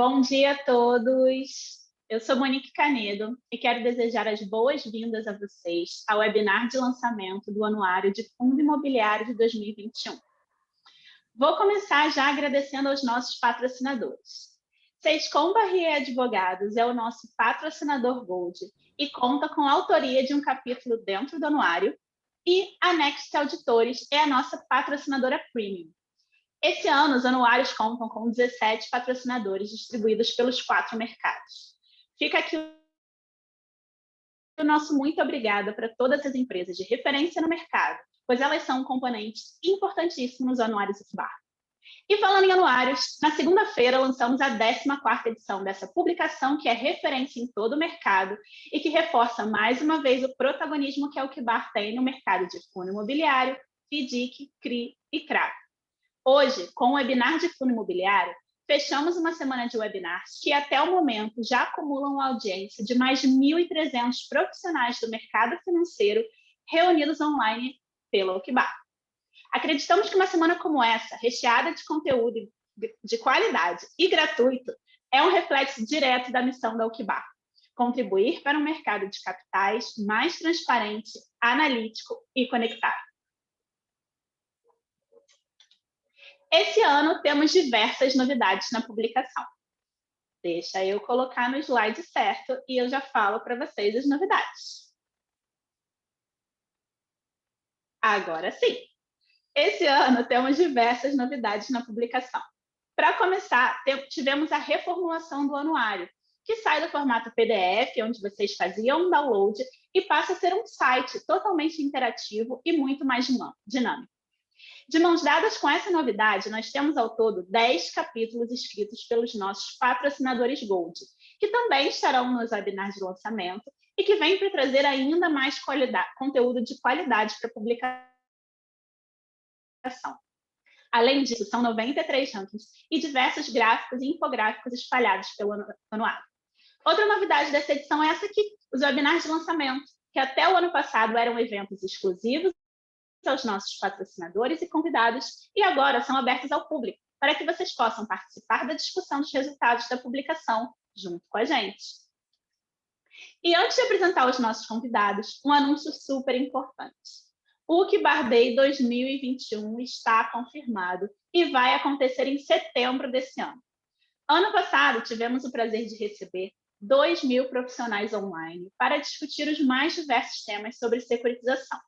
Bom dia a todos. Eu sou Monique Canedo e quero desejar as boas-vindas a vocês ao webinar de lançamento do Anuário de Fundo Imobiliário de 2021. Vou começar já agradecendo aos nossos patrocinadores. Sescom Barrier Advogados é o nosso patrocinador Gold e conta com a autoria de um capítulo dentro do anuário, e a Next Auditores é a nossa patrocinadora Premium. Esse ano, os anuários contam com 17 patrocinadores distribuídos pelos 4 mercados. Fica aqui o nosso muito obrigada para todas as empresas de referência no mercado, pois elas são componentes importantíssimos nos anuários UFBAR. E falando em anuários, na segunda-feira lançamos a 14ª edição dessa publicação, que é referência em todo o mercado e que reforça mais uma vez o protagonismo que a UFBAR tem no mercado de fundo imobiliário, FDIC, CRI e CRA. Hoje, com o webinar de fundo imobiliário, fechamos uma semana de webinars que até o momento já acumulam uma audiência de mais de 1.300 profissionais do mercado financeiro reunidos online pela UFBAR. Acreditamos que uma semana como essa, recheada de conteúdo de qualidade e gratuito, é um reflexo direto da missão da UFBAR: contribuir para um mercado de capitais mais transparente, analítico e conectado. Esse ano temos diversas novidades na publicação. Deixa eu colocar no slide certo e eu já falo para vocês as novidades. Agora sim! Esse ano temos diversas novidades na publicação. Para começar, tivemos a reformulação do anuário, que sai do formato PDF, onde vocês faziam um download, e passa a ser um site totalmente interativo e muito mais dinâmico. De mãos dadas com essa novidade, nós temos ao todo 10 capítulos escritos pelos nossos patrocinadores Gold, que também estarão nos webinars de lançamento e que vêm para trazer ainda mais conteúdo de qualidade para a publicação. Além disso, são 93 rankings e diversos gráficos e infográficos espalhados pelo anuário. Outra novidade dessa edição é essa aqui, os webinars de lançamento, que até o ano passado eram eventos exclusivos aos nossos patrocinadores e convidados, e agora são abertos ao público, para que vocês possam participar da discussão dos resultados da publicação junto com a gente. E antes de apresentar os nossos convidados, um anúncio super importante. O UFBAR Day 2021 está confirmado e vai acontecer em setembro desse ano. Ano passado, tivemos o prazer de receber 2.000 profissionais online para discutir os mais diversos temas sobre securitização.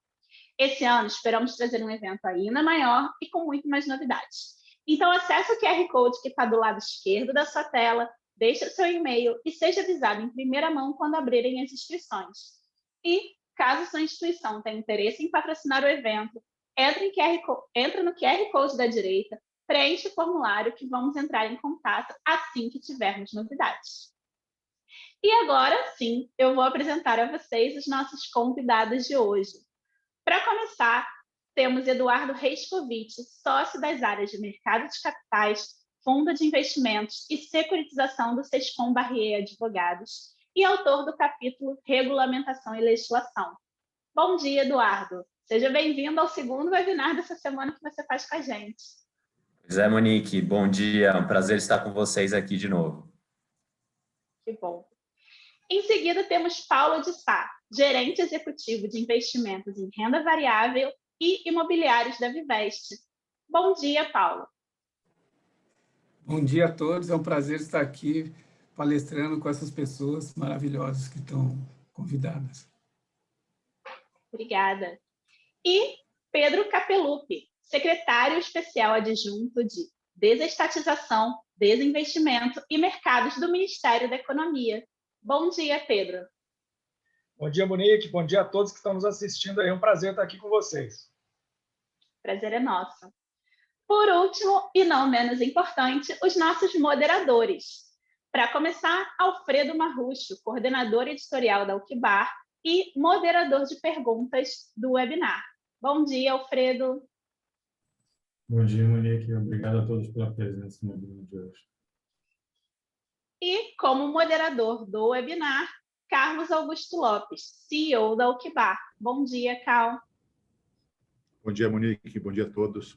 Esse ano, esperamos trazer um evento ainda maior e com muito mais novidades. Então, acesse o QR Code que está do lado esquerdo da sua tela, deixe o seu e-mail e seja avisado em primeira mão quando abrirem as inscrições. E, caso sua instituição tenha interesse em patrocinar o evento, entre no QR Code da direita, preencha o formulário que vamos entrar em contato assim que tivermos novidades. E agora sim, eu vou apresentar a vocês os nossos convidados de hoje. Para começar, temos Eduardo Reiscovitch, sócio das áreas de mercado de capitais, fundo de investimentos e securitização do Sescom Barrier Advogados e autor do capítulo Regulamentação e Legislação. Bom dia, Eduardo. Seja bem-vindo ao segundo webinar dessa semana que você faz com a gente. Pois é, Monique. Bom dia. É um prazer estar com vocês aqui de novo. Que bom. Em seguida, temos Paulo de Sá, gerente executivo de investimentos em renda variável e imobiliários da Vivest. Bom dia, Paulo. Bom dia a todos, é um prazer estar aqui palestrando com essas pessoas maravilhosas que estão convidadas. Obrigada. E Pedro Capelupi, secretário especial adjunto de Desestatização, Desinvestimento e Mercados do Ministério da Economia. Bom dia, Pedro. Bom dia, Monique. Bom dia a todos que estão nos assistindo. É um prazer estar aqui com vocês. Prazer é nosso. Por último, e não menos importante, os nossos moderadores. Para começar, Alfredo Marrucho, coordenador editorial da UFBAR e moderador de perguntas do webinar. Bom dia, Alfredo. Bom dia, Monique. Obrigado a todos pela presença no webinar de hoje. E, como moderador do webinar, Carlos Augusto Lopes, CEO da UFBAR. Bom dia, Cal. Bom dia, Monique. Bom dia a todos.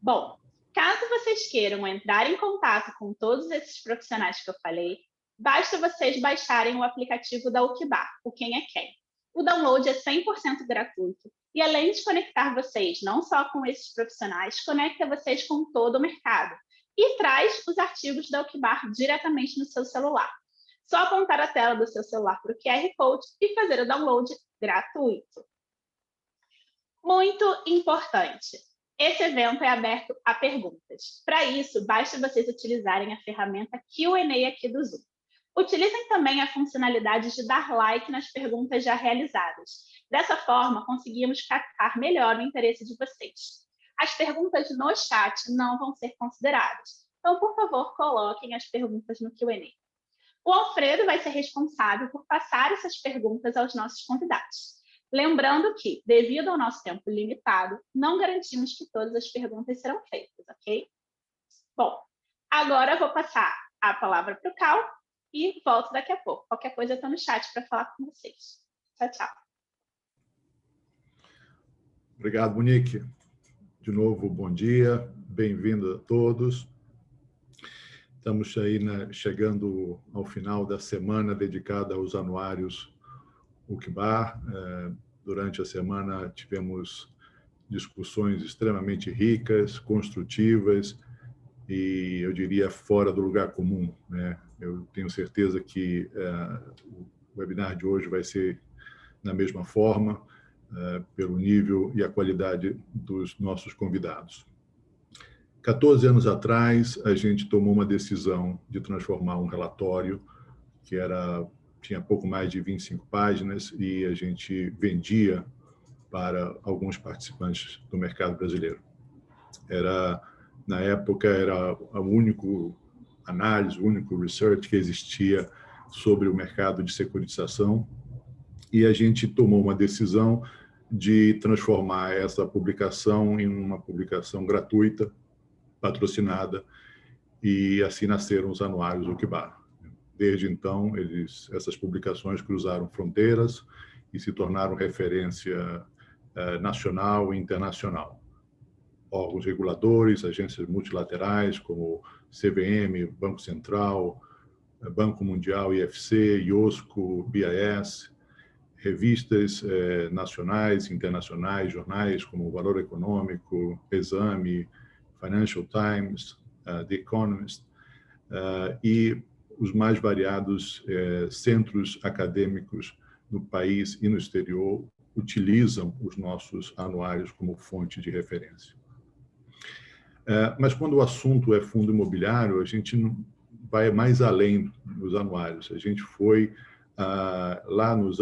Bom, caso você vocês queiram entrar em contato com todos esses profissionais que eu falei, basta vocês baixarem o aplicativo da Ukibar, o Quem é Quem. O download é 100% gratuito e, além de conectar vocês não só com esses profissionais, conecta vocês com todo o mercado e traz os artigos da Ukibar diretamente no seu celular. Só apontar a tela do seu celular para o QR Code e fazer o download gratuito. Muito importante, esse evento é aberto a perguntas. Para isso, basta vocês utilizarem a ferramenta Q&A aqui do Zoom. Utilizem também a funcionalidade de dar like nas perguntas já realizadas. Dessa forma, conseguimos captar melhor o interesse de vocês. As perguntas no chat não vão ser consideradas. Então, por favor, coloquem as perguntas no Q&A. O Alfredo vai ser responsável por passar essas perguntas aos nossos convidados. Lembrando que, devido ao nosso tempo limitado, não garantimos que todas as perguntas serão feitas, ok? Bom, agora eu vou passar a palavra para o Cal e volto daqui a pouco. Qualquer coisa eu estou no chat para falar com vocês. Tchau, tchau. Obrigado, Monique. De novo, bom dia. Bem-vindo a todos. Estamos aí chegando ao final da semana dedicada aos anuários Ukibar. Durante a semana tivemos discussões extremamente ricas, construtivas e, eu diria, fora do lugar comum, né? Eu tenho certeza que o webinar de hoje vai ser da mesma forma, pelo nível e a qualidade dos nossos convidados. 14 anos atrás, a gente tomou uma decisão de transformar um relatório que tinha pouco mais de 25 páginas e a gente vendia para alguns participantes do mercado brasileiro. Na época, era a única análise, o único research que existia sobre o mercado de securitização e a gente tomou uma decisão de transformar essa publicação em uma publicação gratuita, patrocinada, e assim nasceram os anuários Ukibar. Desde então, essas publicações cruzaram fronteiras e se tornaram referência nacional e internacional. Órgãos reguladores, agências multilaterais como CVM, Banco Central, Banco Mundial, IFC, IOSCO, BIS, revistas nacionais, internacionais, jornais como Valor Econômico, Exame, Financial Times, The Economist, e os mais variados centros acadêmicos no país e no exterior utilizam os nossos anuários como fonte de referência. Mas quando o assunto é fundo imobiliário, a gente não vai mais além dos anuários. A gente foi lá nos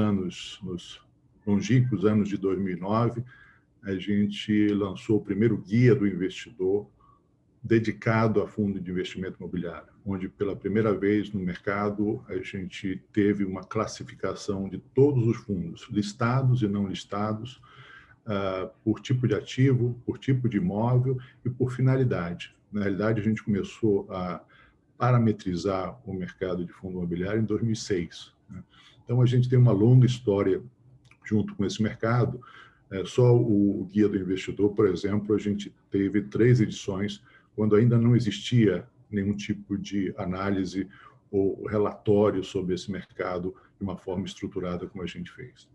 longínquos anos de 2009, a gente lançou o primeiro guia do investidor dedicado a fundo de investimento imobiliário, onde pela primeira vez no mercado a gente teve uma classificação de todos os fundos, listados e não listados, por tipo de ativo, por tipo de imóvel e por finalidade. Na realidade, a gente começou a parametrizar o mercado de fundo imobiliário em 2006. Né? Então, a gente tem uma longa história junto com esse mercado. Só o Guia do Investidor, por exemplo, a gente teve 3 edições, quando ainda não existia nenhum tipo de análise ou relatório sobre esse mercado de uma forma estruturada como a gente fez.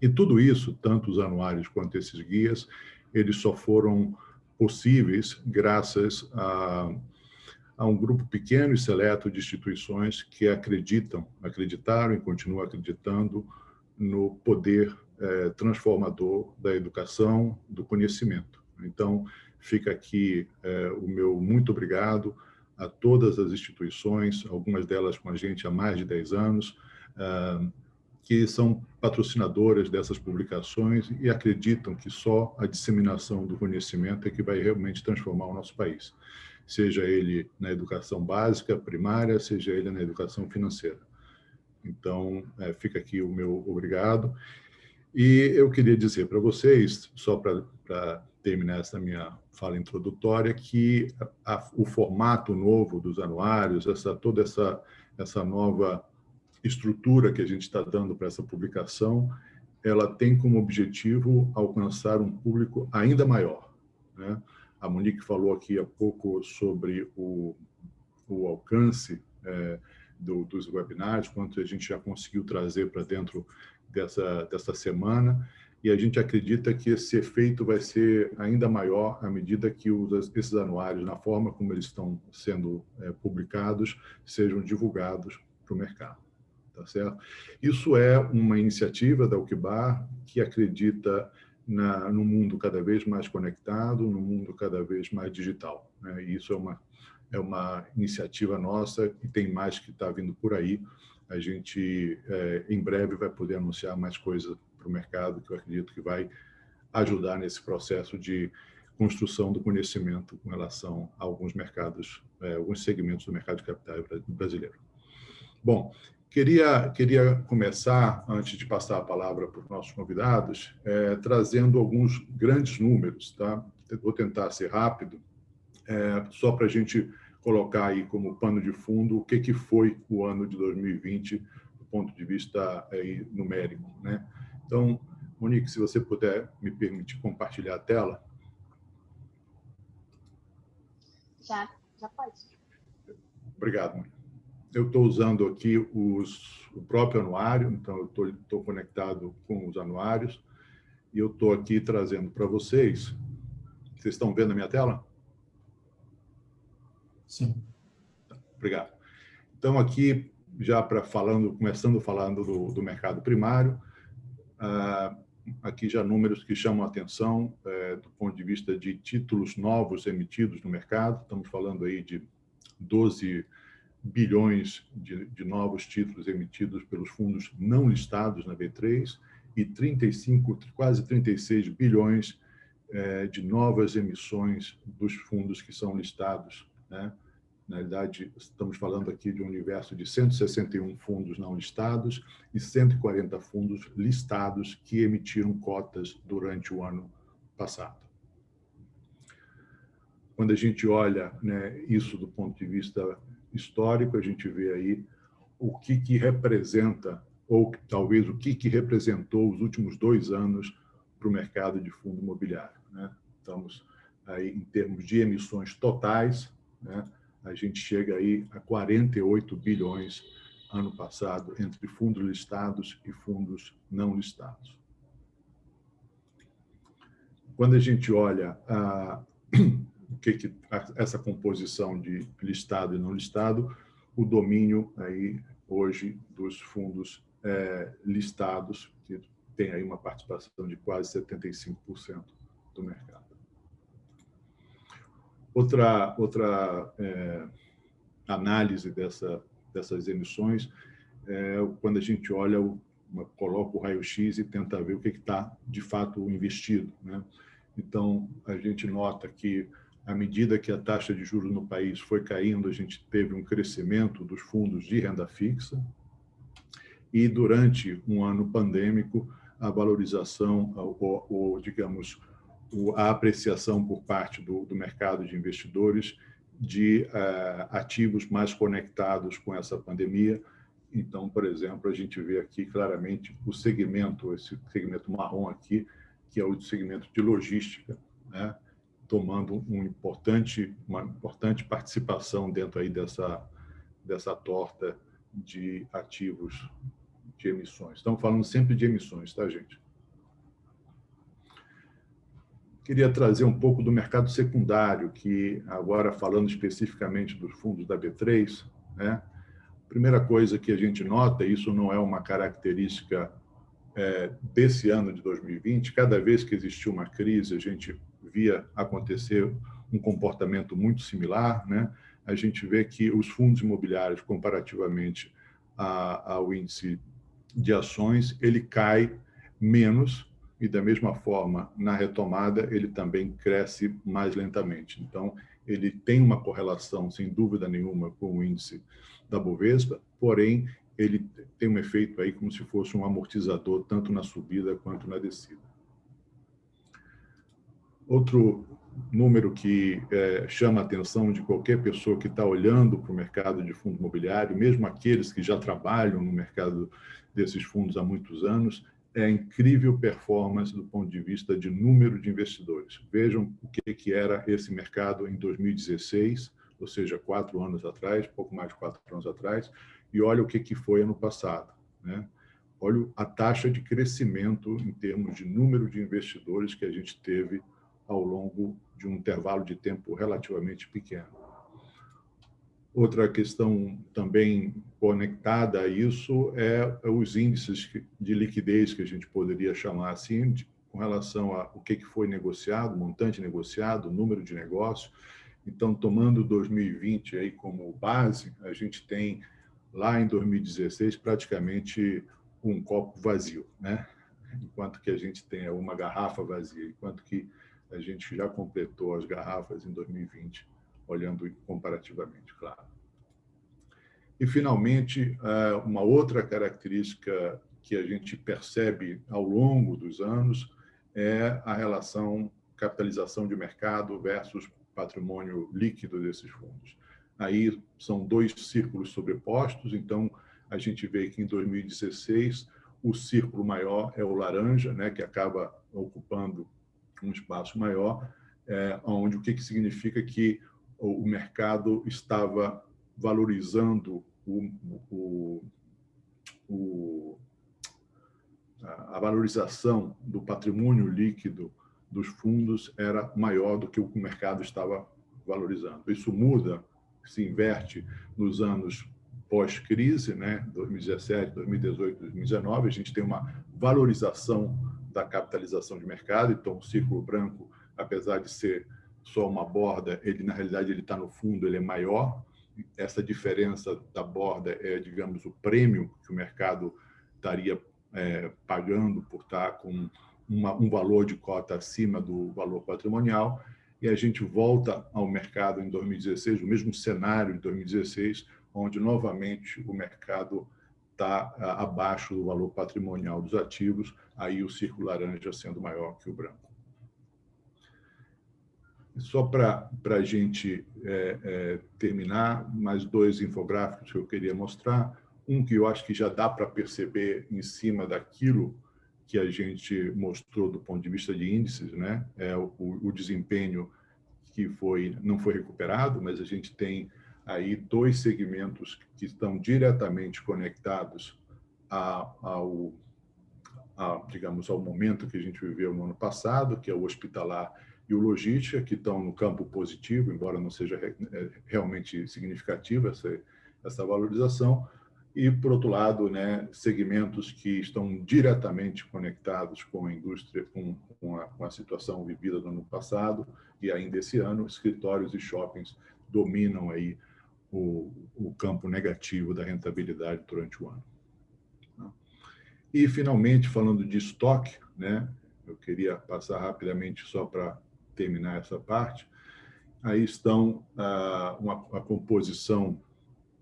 E tudo isso, tanto os anuários quanto esses guias, eles só foram possíveis graças a um grupo pequeno e seleto de instituições que acreditaram e continuam acreditando no poder transformador da educação, do conhecimento. Então, fica aqui o meu muito obrigado a todas as instituições, algumas delas com a gente há mais de 10 anos, que são patrocinadoras dessas publicações e acreditam que só a disseminação do conhecimento é que vai realmente transformar o nosso país, seja ele na educação básica, primária, seja ele na educação financeira. Então, fica aqui o meu obrigado. E eu queria dizer para vocês, só para terminar essa minha fala introdutória, que o formato novo dos anuários, toda essa nova estrutura que a gente está dando para essa publicação, ela tem como objetivo alcançar um público ainda maior, né? A Monique falou aqui há pouco sobre o alcance dos webinários, quanto a gente já conseguiu trazer para dentro dessa semana, e a gente acredita que esse efeito vai ser ainda maior à medida que esses anuários, na forma como eles estão sendo publicados, sejam divulgados para o mercado. Tá certo? Isso é uma iniciativa da Ucbar que acredita no mundo cada vez mais conectado, no mundo cada vez mais digital, né? E isso é uma iniciativa nossa e tem mais que está vindo por aí. A gente, em breve, vai poder anunciar mais coisas para o mercado, que eu acredito que vai ajudar nesse processo de construção do conhecimento com relação a alguns mercados, alguns segmentos do mercado de capitais brasileiro. Bom, queria começar, antes de passar a palavra para os nossos convidados, trazendo alguns grandes números, tá? Eu vou tentar ser rápido, só para a gente colocar aí como pano de fundo o que foi o ano de 2020 do ponto de vista aí numérico, né? Então, Monique, se você puder me permitir compartilhar a tela. Já pode. Obrigado, Monique. Eu estou usando aqui o próprio anuário, então eu estou conectado com os anuários e eu estou aqui trazendo para vocês. Vocês estão vendo a minha tela? Sim. Obrigado. Então, aqui, já começando falando do mercado primário, aqui já números que chamam a atenção do ponto de vista de títulos novos emitidos no mercado. Estamos falando aí de 12 bilhões de novos títulos emitidos pelos fundos não listados na B3 e quase 36 bilhões de novas emissões dos fundos que são listados, né? Na realidade, estamos falando aqui de um universo de 161 fundos não listados e 140 fundos listados que emitiram cotas durante o ano passado. Quando a gente olha, né, isso do ponto de vista histórico, a gente vê aí o que representa, ou talvez o que representou os últimos 2 anos para o mercado de fundo imobiliário, né? Estamos aí em termos de emissões totais, né? A gente chega aí a 48 bilhões ano passado entre fundos listados e fundos não listados. Quando a gente olha essa composição de listado e não listado, o domínio aí hoje dos fundos listados, que tem aí uma participação de quase 75% do mercado. Outra análise dessas emissões quando a gente olha, coloca o raio-x e tenta ver o que está de fato investido, né? Então, a gente nota que, à medida que a taxa de juros no país foi caindo, a gente teve um crescimento dos fundos de renda fixa e, durante um ano pandêmico, a valorização, digamos, a apreciação por parte do mercado de investidores de ativos mais conectados com essa pandemia. Então, por exemplo, a gente vê aqui claramente esse segmento marrom aqui, que é o segmento de logística, né, tomando uma importante participação dentro aí dessa torta de ativos de emissões. Estamos falando sempre de emissões, tá, gente? Queria trazer um pouco do mercado secundário, que agora falando especificamente dos fundos da B3, né? Primeira coisa que a gente nota, isso não é uma característica desse ano de 2020, cada vez que existiu uma crise, a gente via acontecer um comportamento muito similar, né? A gente vê que os fundos imobiliários, comparativamente ao índice de ações, ele cai menos, e, da mesma forma, na retomada, ele também cresce mais lentamente. Então, ele tem uma correlação, sem dúvida nenhuma, com o índice da Bovespa, porém, ele tem um efeito aí como se fosse um amortizador, tanto na subida quanto na descida. Outro número que chama a atenção de qualquer pessoa que está olhando para o mercado de fundo imobiliário, mesmo aqueles que já trabalham no mercado desses fundos há muitos anos, é incrível performance do ponto de vista de número de investidores. Vejam o que era esse mercado em 2016, ou seja, 4 anos atrás, pouco mais de 4 anos atrás, e olha o que foi ano passado, né? Olha a taxa de crescimento em termos de número de investidores que a gente teve ao longo de um intervalo de tempo relativamente pequeno. Outra questão também conectada a isso é os índices de liquidez, que a gente poderia chamar assim, com relação ao que foi negociado, montante negociado, número de negócio. Então, tomando 2020 aí como base, a gente tem lá em 2016 praticamente um copo vazio, né? Enquanto que a gente tem uma garrafa vazia, enquanto que a gente já completou as garrafas em 2020, olhando comparativamente, claro. E, finalmente, uma outra característica que a gente percebe ao longo dos anos é a relação capitalização de mercado versus patrimônio líquido desses fundos. Aí são 2 círculos sobrepostos, então a gente vê que em 2016 o círculo maior é o laranja, né, que acaba ocupando um espaço maior, onde o que significa que o mercado estava valorizando a valorização do patrimônio líquido dos fundos era maior do que o que o mercado estava valorizando. Isso muda, se inverte nos anos pós-crise, né? 2017, 2018, 2019, a gente tem uma valorização da capitalização de mercado, então o círculo branco, apesar de ser só uma borda, ele na realidade ele está no fundo, ele é maior. Essa diferença da borda é, digamos, o prêmio que o mercado estaria pagando por estar com um valor de cota acima do valor patrimonial, e a gente volta ao mercado em 2016, o mesmo cenário de 2016, onde novamente o mercado está abaixo do valor patrimonial dos ativos, aí o círculo laranja sendo maior que o branco. Só para a gente terminar, mais 2 infográficos que eu queria mostrar. Um que eu acho que já dá para perceber em cima daquilo que a gente mostrou do ponto de vista de índices, né? É o desempenho que não foi recuperado, mas a gente tem aí 2 segmentos que estão diretamente conectados digamos, ao momento que a gente viveu no ano passado, que é o hospitalar e o logística, que estão no campo positivo, embora não seja realmente significativa essa valorização. E, por outro lado, né, segmentos que estão diretamente conectados com a indústria, com a situação vivida no ano passado e ainda esse ano, escritórios e shoppings dominam aí o campo negativo da rentabilidade durante o ano. E, finalmente, falando de estoque, né, eu queria passar rapidamente só para terminar essa parte. Aí estão a composição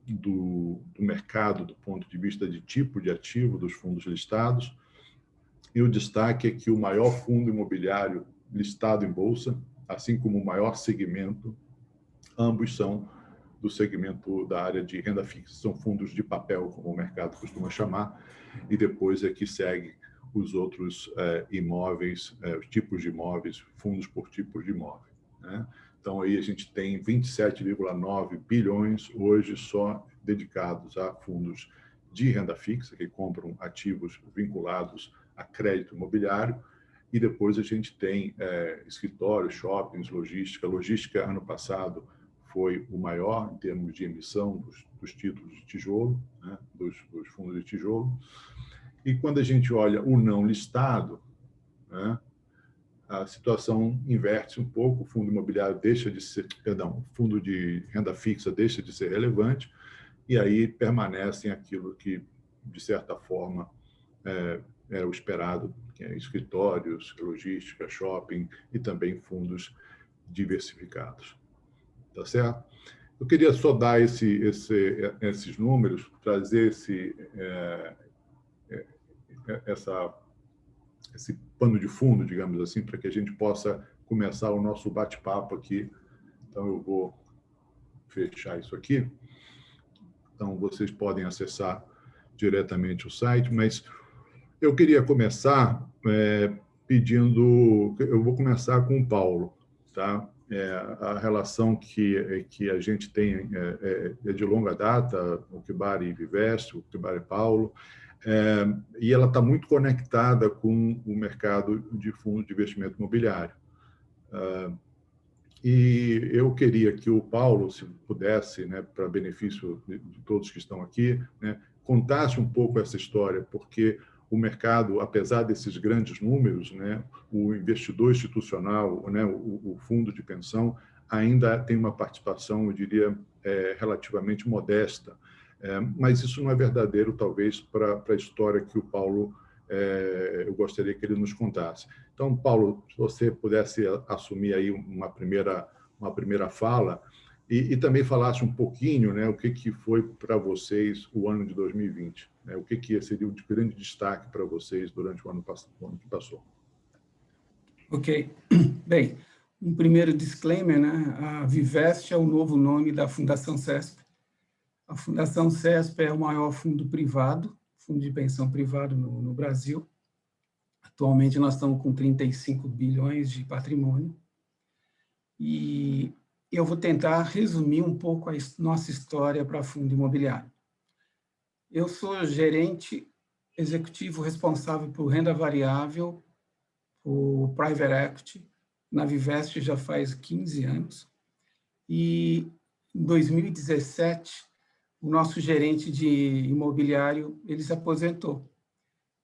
do mercado do ponto de vista de tipo de ativo dos fundos listados, e o destaque é que o maior fundo imobiliário listado em bolsa, assim como o maior segmento, ambos são do segmento da área de renda fixa, são fundos de papel, como o mercado costuma chamar, e depois é que segue os outros imóveis, os tipos de imóveis, fundos por tipos de imóvel, né? Então, aí a gente tem 27,9 bilhões hoje só dedicados a fundos de renda fixa, que compram ativos vinculados a crédito imobiliário, e depois a gente tem escritórios, shoppings, logística. Logística, ano passado, foi o maior em termos de emissão dos títulos de tijolo, né, dos fundos de tijolo. E quando a gente olha o não listado, né, a situação inverte um pouco, o fundo imobiliário deixa de ser, o fundo de renda fixa deixa de ser relevante, e aí permanecem aquilo que, de certa forma, era o esperado, que é escritórios, logística, shopping e também fundos diversificados. Tá certo? Eu queria só dar esses números, trazer esse pano de fundo, digamos assim, para que a gente possa começar o nosso bate-papo aqui. Então, eu vou fechar isso aqui. Então, vocês podem acessar diretamente o site, mas Eu queria começar eu vou começar com o Paulo, tá? A relação que a gente tem é de longa data, o Kibara e Vivest, o Kibara e Paulo, e ela está muito conectada com o mercado de fundos de investimento imobiliário. E eu queria que o Paulo, se pudesse, né, para benefício de todos que estão aqui, né, contasse um pouco essa história, porque o mercado, apesar desses grandes números, né, o investidor institucional, né, o fundo de pensão, ainda tem uma participação, eu diria, relativamente modesta. Mas isso não é verdadeiro, talvez, para a história que o Paulo, eu gostaria que ele nos contasse. Então, Paulo, se você pudesse assumir aí uma primeira fala e também falasse um pouquinho, né, o que foi para vocês o ano de 2020, né, o que seria o grande destaque para vocês durante o ano que passou. Ok. Bem, um primeiro disclaimer, né? A Vivest é o novo nome da Fundação CESP. A Fundação CESP é o maior fundo privado, fundo de pensão privado no Brasil. Atualmente, nós estamos com 35 bilhões de patrimônio. E eu vou tentar resumir um pouco a nossa história para fundo imobiliário. Eu sou gerente executivo responsável por renda variável, por private equity, na Vivest já faz 15 anos. E em 2017, o nosso gerente de imobiliário, ele se aposentou.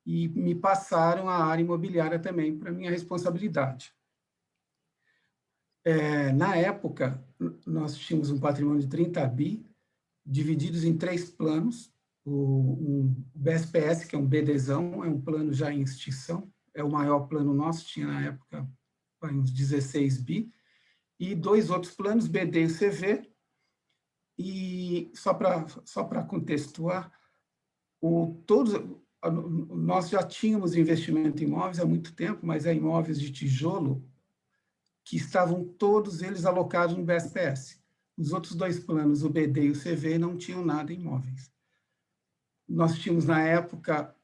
E me passaram a área imobiliária também para minha responsabilidade. Na época, nós tínhamos um patrimônio de 30 bi, divididos em 3 planos. O BSPS, que é um BDzão, é um plano já em extinção, é o maior plano nosso, tinha na época uns 16 bi, e 2 outros planos, BD e CV. E só para contextuar, nós já tínhamos investimento em imóveis há muito tempo, mas é imóveis de tijolo que estavam todos eles alocados no BSPS. Os outros 2 planos, o BD e o CV, não tinham nada em imóveis. Nós tínhamos, na época,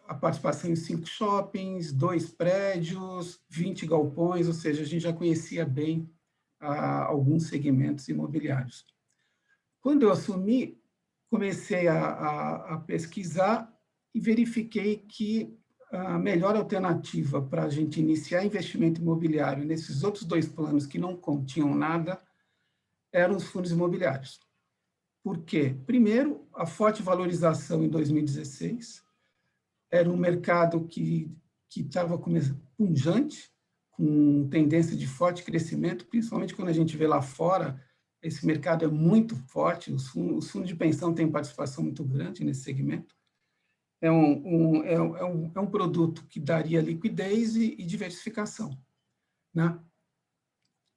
a participação em 5 shoppings, 2 prédios, 20 galpões, ou seja, a gente já conhecia bem alguns segmentos imobiliários. Quando eu assumi, comecei a pesquisar e verifiquei que a melhor alternativa para a gente iniciar investimento imobiliário nesses outros 2 planos que não continham nada eram os fundos imobiliários. Por quê? Primeiro, a forte valorização em 2016, era um mercado que estava pujante, com tendência de forte crescimento, principalmente quando a gente vê lá fora, esse mercado é muito forte, os fundos de pensão têm participação muito grande nesse segmento. É um produto que daria liquidez e diversificação, né?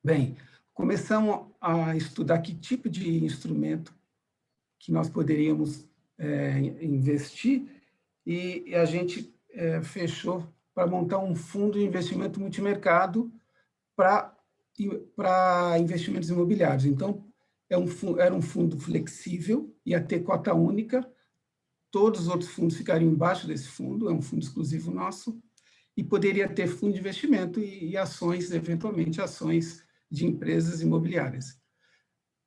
Bem, começamos a estudar que tipo de instrumento que nós poderíamos investir e a gente fechou para montar um fundo de investimento multimercado para investimentos imobiliários. Então, era um fundo flexível, ia ter cota única, todos os outros fundos ficariam embaixo desse fundo, é um fundo exclusivo nosso, e poderia ter fundo de investimento e ações, eventualmente, ações de empresas imobiliárias.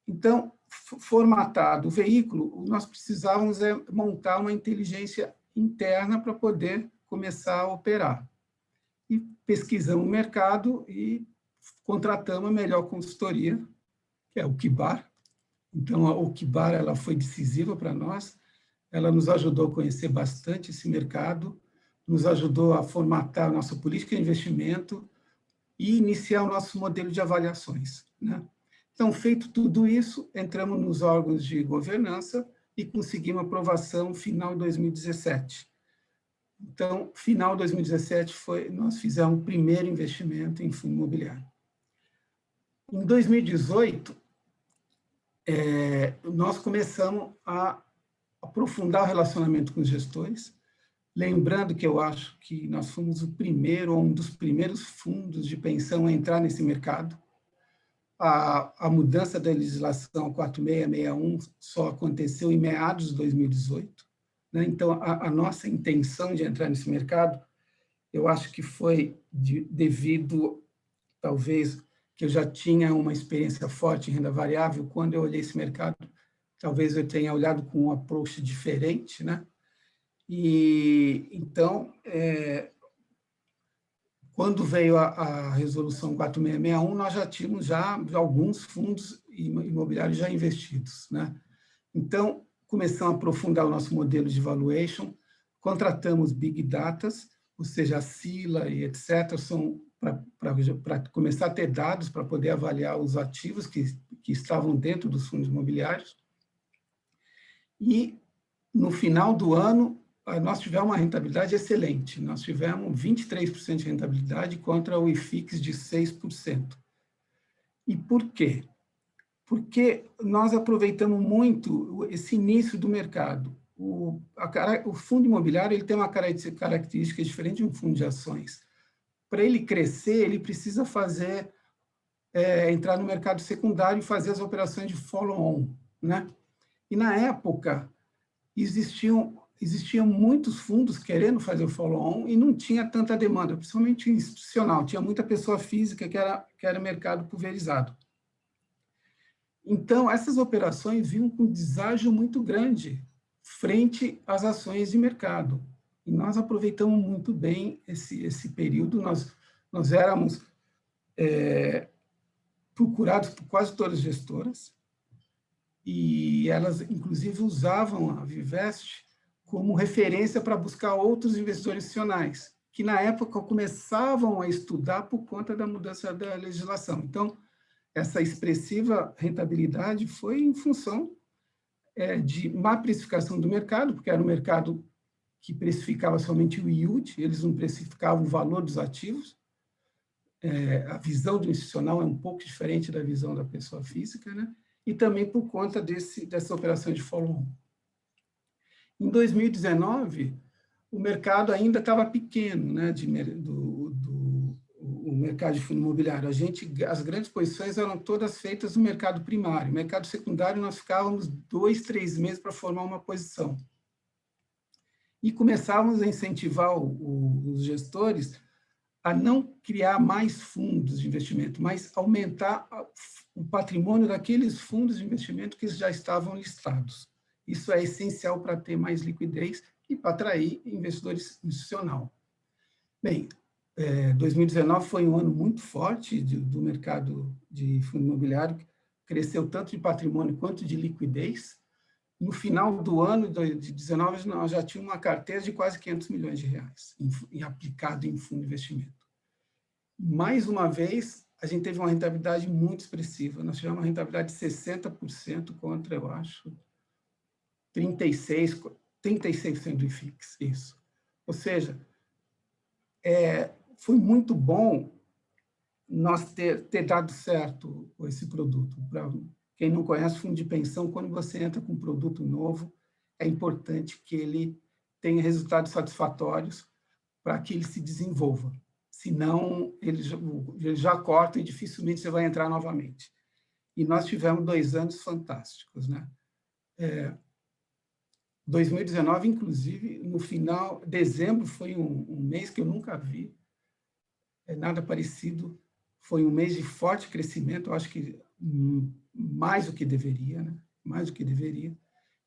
Então, formatado o veículo, nós precisávamos montar uma inteligência interna para poder começar a operar. E pesquisamos o mercado e contratamos a melhor consultoria, que é o Kibara. Então, a Kibara ela foi decisiva para nós, ela nos ajudou a conhecer bastante esse mercado, nos ajudou a formatar a nossa política de investimento e iniciar o nosso modelo de avaliações, né? Então, feito tudo isso, entramos nos órgãos de governança e conseguimos aprovação final de 2017. Então, final de 2017, nós fizemos o primeiro investimento em fundo imobiliário. Em 2018, nós começamos a aprofundar o relacionamento com os gestores, lembrando que eu acho que nós fomos o primeiro, ou um dos primeiros fundos de pensão a entrar nesse mercado. A mudança da legislação 4661 só aconteceu em meados de 2018. né? Então, a nossa intenção de entrar nesse mercado, eu acho que foi devido, talvez, que eu já tinha uma experiência forte em renda variável. Quando eu olhei esse mercado, talvez eu tenha olhado com um approach diferente, né? E, então, quando veio a resolução 4661, nós já tínhamos alguns fundos imobiliários já investidos, né? Então, começamos a aprofundar o nosso modelo de valuation, contratamos Big Datas, ou seja, a Sila e etc., são para começar a ter dados para poder avaliar os ativos que estavam dentro dos fundos imobiliários. E, no final do ano, nós tivemos uma rentabilidade excelente. Nós tivemos 23% de rentabilidade contra o IFIX de 6%. E por quê? Porque nós aproveitamos muito esse início do mercado. O fundo imobiliário ele tem uma característica diferente de um fundo de ações. Para ele crescer, ele precisa entrar no mercado secundário e fazer as operações de follow-on, né? E, na época, existiam muitos fundos querendo fazer o follow-on e não tinha tanta demanda, principalmente institucional. Tinha muita pessoa física que era mercado pulverizado. Então, essas operações vinham com deságio muito grande frente às ações de mercado. E nós aproveitamos muito bem esse período. Nós éramos procurados por quase todas as gestoras, e elas, inclusive, usavam a Vivest como referência para buscar outros investidores institucionais, que, na época, começavam a estudar por conta da mudança da legislação. Então, essa expressiva rentabilidade foi em função de má precificação do mercado, porque era um mercado que precificava somente o yield, eles não precificavam o valor dos ativos. A visão do institucional é um pouco diferente da visão da pessoa física, né? E também por conta dessa operação de follow-on. Em 2019, o mercado ainda estava pequeno, né, o mercado de fundo imobiliário. As grandes posições eram todas feitas no mercado primário. No mercado secundário, nós ficávamos 2, 3 meses para formar uma posição. E começávamos a incentivar os gestores a não criar mais fundos de investimento, mas aumentar o patrimônio daqueles fundos de investimento que já estavam listados. Isso é essencial para ter mais liquidez e para atrair investidores institucionais. Bem, 2019 foi um ano muito forte do mercado de fundo imobiliário, cresceu tanto de patrimônio quanto de liquidez. No final do ano de 2019, nós já tínhamos uma carteira de quase 500 milhões de reais aplicado em fundo de investimento. Mais uma vez, a gente teve uma rentabilidade muito expressiva. Nós tivemos uma rentabilidade de 60% contra, eu acho, 36% do IFIX, isso. Ou seja, foi muito bom nós ter dado certo esse produto. Para quem não conhece fundo de pensão, quando você entra com um produto novo, é importante que ele tenha resultados satisfatórios para que ele se desenvolva. Senão, ele já corta e dificilmente você vai entrar novamente. E nós tivemos 2 anos fantásticos, né? 2019, inclusive, no final, dezembro foi um mês que eu nunca vi, nada parecido. Foi um mês de forte crescimento, eu acho que mais do que deveria, né? Mais do que deveria.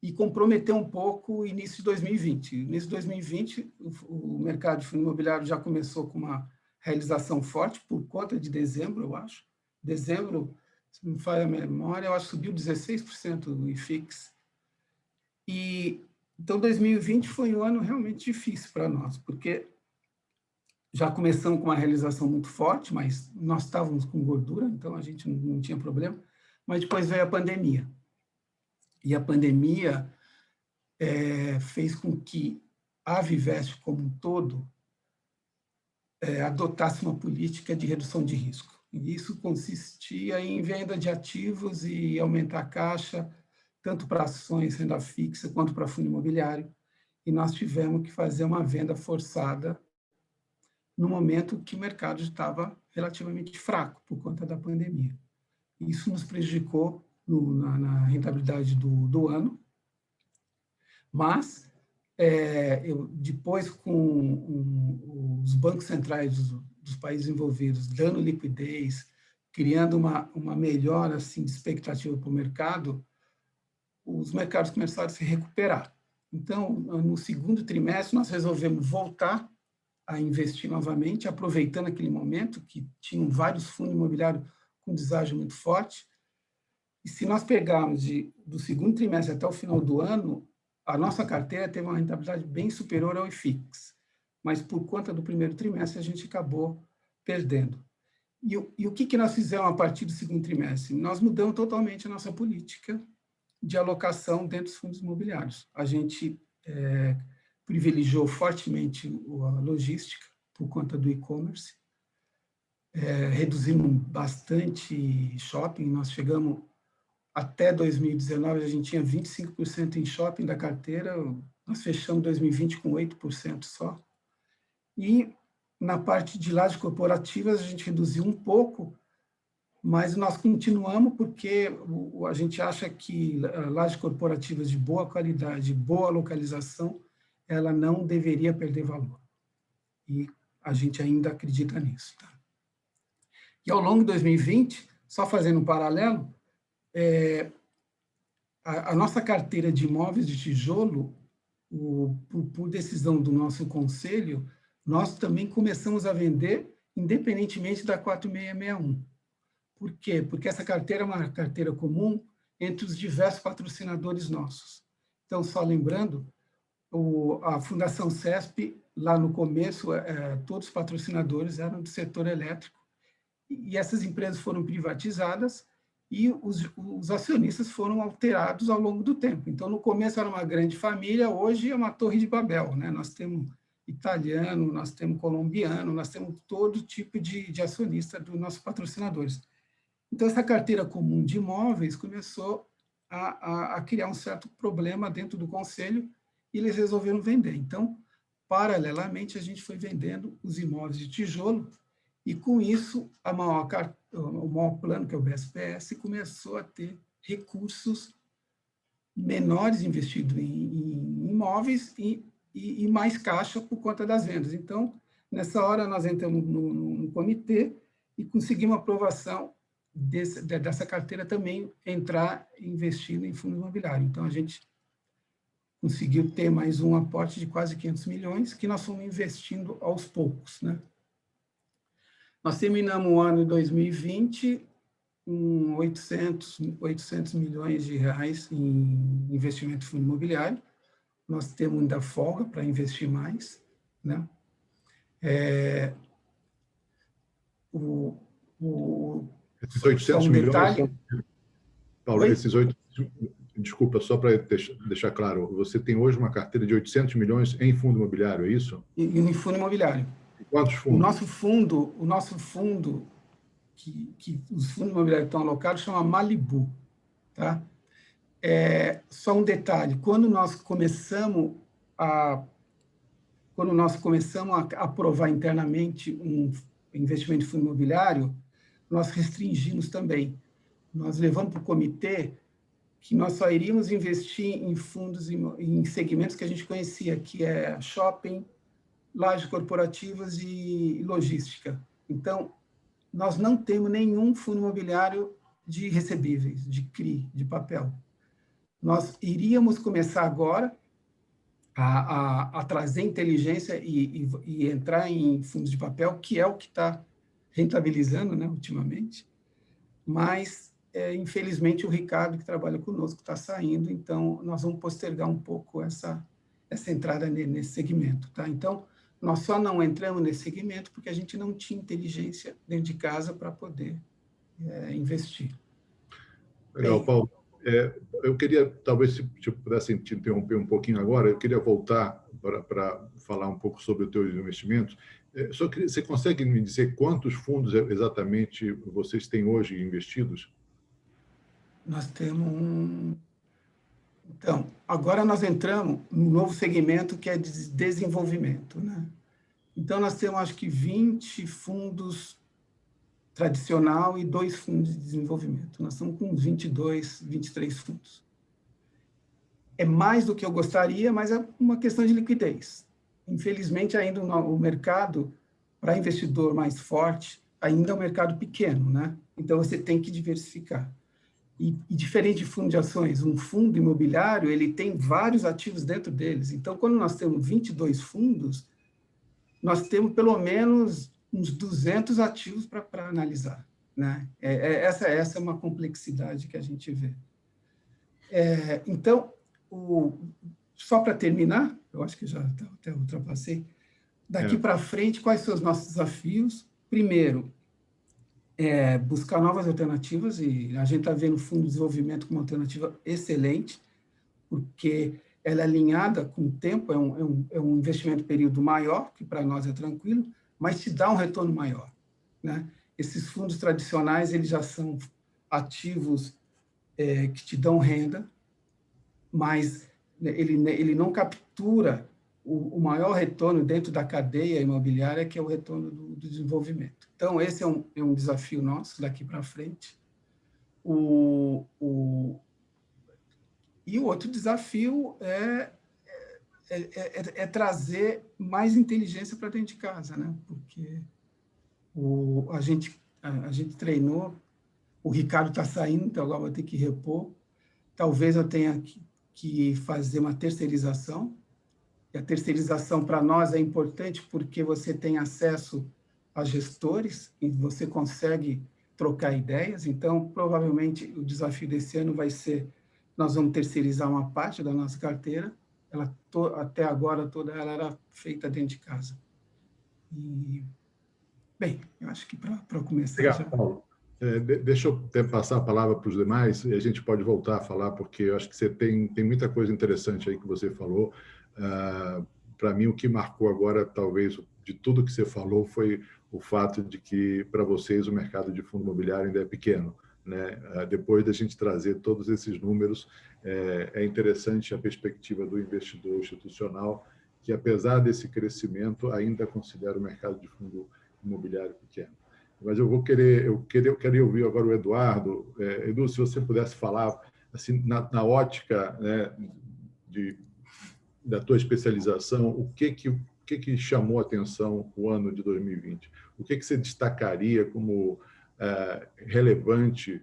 E comprometeu um pouco o início de 2020. No início de 2020, o mercado de fundo imobiliário já começou com uma realização forte por conta de dezembro, eu acho. Dezembro, se não me falha a memória, eu acho que subiu 16% o IFIX. Então, 2020 foi um ano realmente difícil para nós, porque já começamos com uma realização muito forte, mas nós estávamos com gordura, então a gente não tinha problema. Mas depois veio a pandemia. E a pandemia fez com que a Vivest, como um todo, adotasse uma política de redução de risco. E isso consistia em venda de ativos e aumentar a caixa, tanto para ações, renda fixa, quanto para fundo imobiliário. E nós tivemos que fazer uma venda forçada no momento que o mercado estava relativamente fraco por conta da pandemia. Isso nos prejudicou na rentabilidade do ano, mas depois, com os bancos centrais dos países envolvidos dando liquidez, criando uma melhor assim, de expectativa para o mercado, os mercados começaram a se recuperar. Então, no segundo trimestre, nós resolvemos voltar a investir novamente, aproveitando aquele momento que tinham vários fundos imobiliários com deságio muito forte. E se nós pegarmos do segundo trimestre até o final do ano, a nossa carteira teve uma rentabilidade bem superior ao IFIX, mas por conta do primeiro trimestre a gente acabou perdendo. E o que nós fizemos a partir do segundo trimestre? Nós mudamos totalmente a nossa política de alocação dentro dos fundos imobiliários. A gente privilegiou fortemente a logística por conta do e-commerce, reduzimos bastante shopping, nós chegamos até 2019, a gente tinha 25% em shopping da carteira, nós fechamos 2020 com 8% só. E na parte de lajes corporativas, a gente reduziu um pouco, mas nós continuamos porque a gente acha que lajes corporativas de boa qualidade, boa localização, ela não deveria perder valor. E a gente ainda acredita nisso. Tá? E ao longo de 2020, só fazendo um paralelo, a nossa carteira de imóveis de tijolo, por decisão do nosso conselho, nós também começamos a vender independentemente da 4661. Por quê? Porque essa carteira é uma carteira comum entre os diversos patrocinadores nossos. Então, só lembrando, a Fundação CESP, lá no começo, todos os patrocinadores eram do setor elétrico, e essas empresas foram privatizadas e os acionistas foram alterados ao longo do tempo. Então, no começo era uma grande família, hoje é uma torre de Babel, né? Nós temos italiano, nós temos colombiano, nós temos todo tipo de acionista dos nossos patrocinadores. Então, essa carteira comum de imóveis começou a criar um certo problema dentro do conselho e eles resolveram vender. Então, paralelamente, a gente foi vendendo os imóveis de tijolo e, com isso, o maior plano, que é o BSPS, começou a ter recursos menores investidos em imóveis e mais caixa por conta das vendas. Então, nessa hora, nós entramos no comitê e conseguimos aprovação dessa carteira também entrar investindo em fundo imobiliário. Então, a gente conseguiu ter mais um aporte de quase 500 milhões, que nós fomos investindo aos poucos, né? Nós terminamos o ano de 2020 com 800 milhões de reais em investimento em fundo imobiliário. Nós temos ainda folga para investir mais, né? Esses 800 milhões são... Paulo, desculpa, só para deixar claro, você tem hoje uma carteira de 800 milhões em fundo imobiliário, é isso? Em fundo imobiliário. E quantos fundos? O nosso fundo que os fundos imobiliários estão alocados chama Malibu, tá? Só um detalhe, quando nós começamos a aprovar internamente um investimento em fundo imobiliário, nós restringimos também. Nós levamos para o comitê que nós só iríamos investir em fundos, em segmentos que a gente conhecia, que é shopping, lajes corporativas e logística. Então, nós não temos nenhum fundo imobiliário de recebíveis, de CRI, de papel. Nós iríamos começar agora a trazer inteligência e entrar em fundos de papel, que é o que está rentabilizando, né, ultimamente, mas, infelizmente, o Ricardo, que trabalha conosco, está saindo, então nós vamos postergar um pouco essa entrada nesse segmento. Tá? Então, nós só não entramos nesse segmento porque a gente não tinha inteligência dentro de casa para poder investir. Legal, Paulo. Eu queria, talvez, se eu pudesse te interromper um pouquinho agora, eu queria voltar para falar um pouco sobre os teus investimentos. Você consegue me dizer quantos fundos exatamente vocês têm hoje investidos? Nós temos Então, agora nós entramos num novo segmento que é de desenvolvimento, né? Então, nós temos, acho que, 20 fundos tradicional e 2 fundos de desenvolvimento. Nós estamos com 22, 23 fundos. É mais do que eu gostaria, mas é uma questão de liquidez. Infelizmente, ainda o mercado, para investidor mais forte, ainda é um mercado pequeno, né? Então, você tem que diversificar. E diferente de fundo de ações, um fundo imobiliário, ele tem vários ativos dentro deles. Então, quando nós temos 22 fundos, nós temos pelo menos uns 200 ativos para analisar, né? Essa é uma complexidade que a gente vê. Então, só para terminar, eu acho que já até ultrapassei, daqui para frente, quais são os nossos desafios? Primeiro, buscar novas alternativas, e a gente está vendo o Fundo de Desenvolvimento como uma alternativa excelente, porque ela é alinhada com o tempo, é um investimento em período maior, que para nós é tranquilo, mas te dá um retorno maior, né? Esses fundos tradicionais, eles já são ativos que te dão renda, mas ele não captura o maior retorno dentro da cadeia imobiliária, que é o retorno do desenvolvimento. Então, esse é um desafio nosso daqui para frente. E o outro desafio é trazer mais inteligência para dentro de casa, né? Porque a gente treinou, o Ricardo está saindo, então agora vou ter que repor. Talvez eu tenha que fazer uma terceirização. E a terceirização para nós é importante porque você tem acesso a gestores e você consegue trocar ideias. Então, provavelmente, o desafio desse ano vai ser, nós vamos terceirizar uma parte da nossa carteira. Até agora, toda ela era feita dentro de casa. E, bem, eu acho que para começar... Obrigado, Paulo. Deixa eu passar a palavra para os demais, e a gente pode voltar a falar, porque eu acho que você tem muita coisa interessante aí que você falou. Para mim, o que marcou agora, talvez, de tudo que você falou, foi o fato de que, para vocês, o mercado de fundo imobiliário ainda é pequeno, né? Depois da gente trazer todos esses números, é interessante a perspectiva do investidor institucional, que, apesar desse crescimento, ainda considera o mercado de fundo imobiliário pequeno. Mas eu queria ouvir agora o Eduardo. Edu, se você pudesse falar assim, na ótica, né, da tua especialização, o que chamou a atenção o ano de 2020? O que você destacaria como relevante,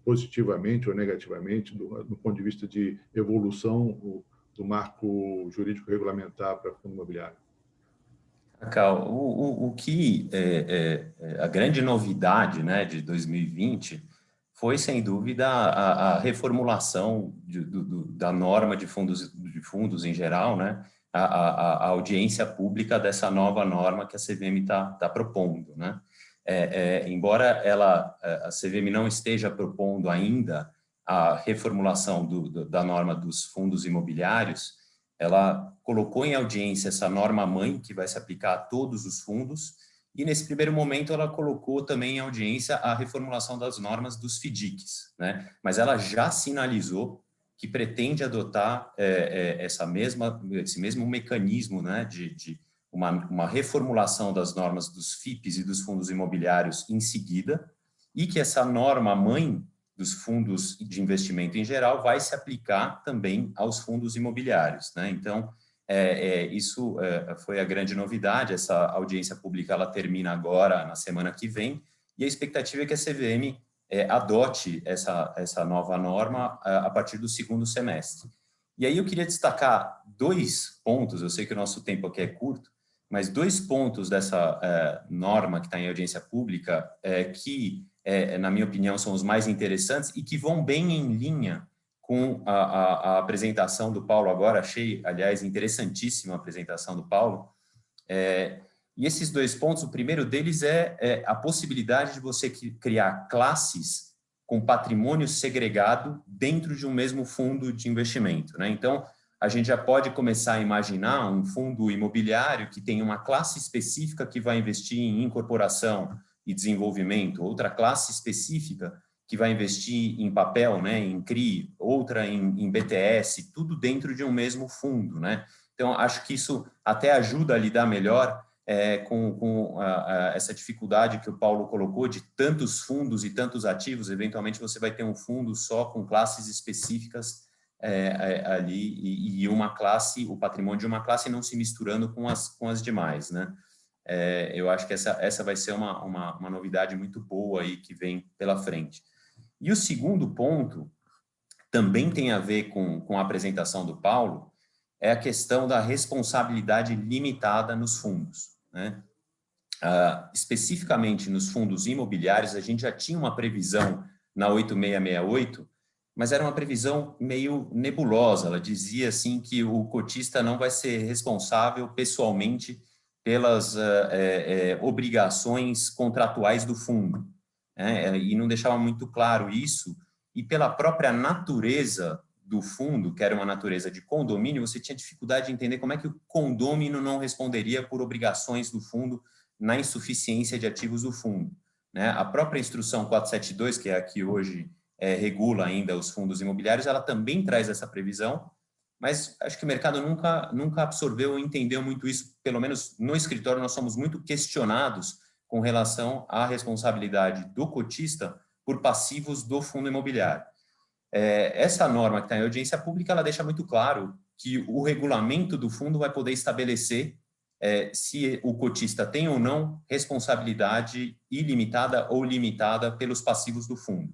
positivamente ou negativamente, do ponto de vista de evolução do marco jurídico regulamentar para fundo imobiliário? Cacau, o que a grande novidade, né, de 2020 foi, sem dúvida, a reformulação da norma de fundos em geral, né, a audiência pública dessa nova norma que a CVM está propondo, né? Embora a CVM não esteja propondo ainda a reformulação da norma dos fundos imobiliários, ela colocou em audiência essa norma-mãe, que vai se aplicar a todos os fundos, e nesse primeiro momento ela colocou também em audiência a reformulação das normas dos FDICs, né? Mas ela já sinalizou que pretende adotar esse mesmo mecanismo, né, de uma reformulação das normas dos FIPs e dos fundos imobiliários em seguida, e que essa norma-mãe dos fundos de investimento em geral vai se aplicar também aos fundos imobiliários, né? Então, isso foi a grande novidade. Essa audiência pública ela termina agora, na semana que vem, e a expectativa é que a CVM adote essa nova norma a partir do segundo semestre. E aí eu queria destacar 2 pontos, eu sei que o nosso tempo aqui é curto, mas 2 pontos dessa norma que está em audiência pública que, na minha opinião, são os mais interessantes e que vão bem em linha com a apresentação do Paulo agora. Achei, aliás, interessantíssima a apresentação do Paulo. E esses 2 pontos, o primeiro deles é a possibilidade de você criar classes com patrimônio segregado dentro de um mesmo fundo de investimento, né? Então, a gente já pode começar a imaginar um fundo imobiliário que tem uma classe específica que vai investir em incorporação e desenvolvimento, outra classe específica que vai investir em papel, né, em CRI, outra em BTS, tudo dentro de um mesmo fundo, né? Então, acho que isso até ajuda a lidar melhor com essa dificuldade que o Paulo colocou de tantos fundos e tantos ativos. Eventualmente, você vai ter um fundo só com classes específicas ali, e uma classe, o patrimônio de uma classe não se misturando com as demais, né? Eu acho que essa vai ser uma novidade muito boa aí que vem pela frente. E o segundo ponto também tem a ver com a apresentação do Paulo, é a questão da responsabilidade limitada nos fundos, né? Especificamente nos fundos imobiliários, a gente já tinha uma previsão na 8668, mas era uma previsão meio nebulosa. Ela dizia assim que o cotista não vai ser responsável pessoalmente pelas obrigações contratuais do fundo, né? E não deixava muito claro isso, e pela própria natureza do fundo, que era uma natureza de condomínio, você tinha dificuldade de entender como é que o condômino não responderia por obrigações do fundo na insuficiência de ativos do fundo, né? A própria instrução 472, que é a que hoje regula ainda os fundos imobiliários, ela também traz essa previsão, mas acho que o mercado nunca absorveu ou entendeu muito isso. Pelo menos no escritório nós somos muito questionados com relação à responsabilidade do cotista por passivos do fundo imobiliário. Essa norma que está em audiência pública, ela deixa muito claro que o regulamento do fundo vai poder estabelecer se o cotista tem ou não responsabilidade ilimitada ou limitada pelos passivos do fundo.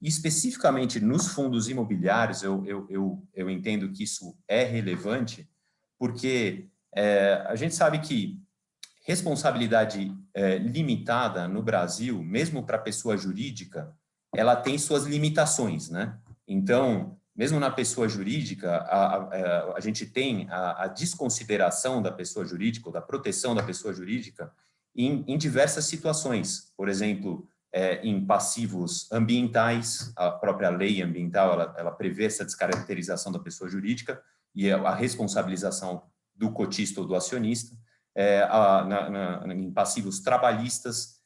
E especificamente nos fundos imobiliários, eu entendo que isso é relevante, porque a gente sabe que responsabilidade limitada no Brasil, mesmo para pessoa jurídica, ela tem suas limitações, né? Então, mesmo na pessoa jurídica, a gente tem a desconsideração da pessoa jurídica, ou da proteção da pessoa jurídica, em diversas situações. Por exemplo, em passivos ambientais, a própria lei ambiental, ela prevê essa descaracterização da pessoa jurídica e a responsabilização do cotista ou do acionista, em passivos trabalhistas,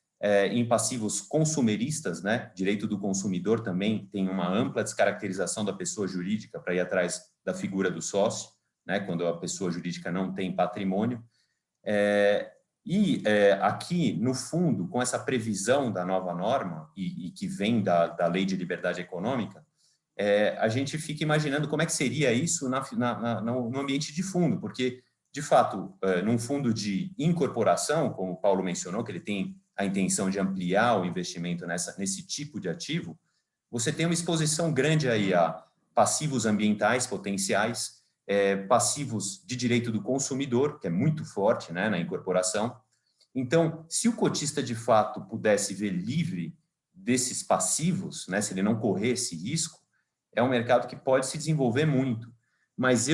em passivos consumeristas, né? Direito do consumidor também tem uma ampla descaracterização da pessoa jurídica para ir atrás da figura do sócio, né? Quando a pessoa jurídica não tem patrimônio. Aqui, no fundo, com essa previsão da nova norma e que vem da Lei de Liberdade Econômica, a gente fica imaginando como é que seria isso no ambiente de fundo, porque, de fato, num fundo de incorporação, como o Paulo mencionou, que ele tem a intenção de ampliar o investimento nesse tipo de ativo, você tem uma exposição grande aí a passivos ambientais potenciais, passivos de direito do consumidor, que é muito forte, né, na incorporação. Então, se o cotista, de fato, pudesse ver livre desses passivos, né, se ele não corresse risco, é um mercado que pode se desenvolver muito. Mas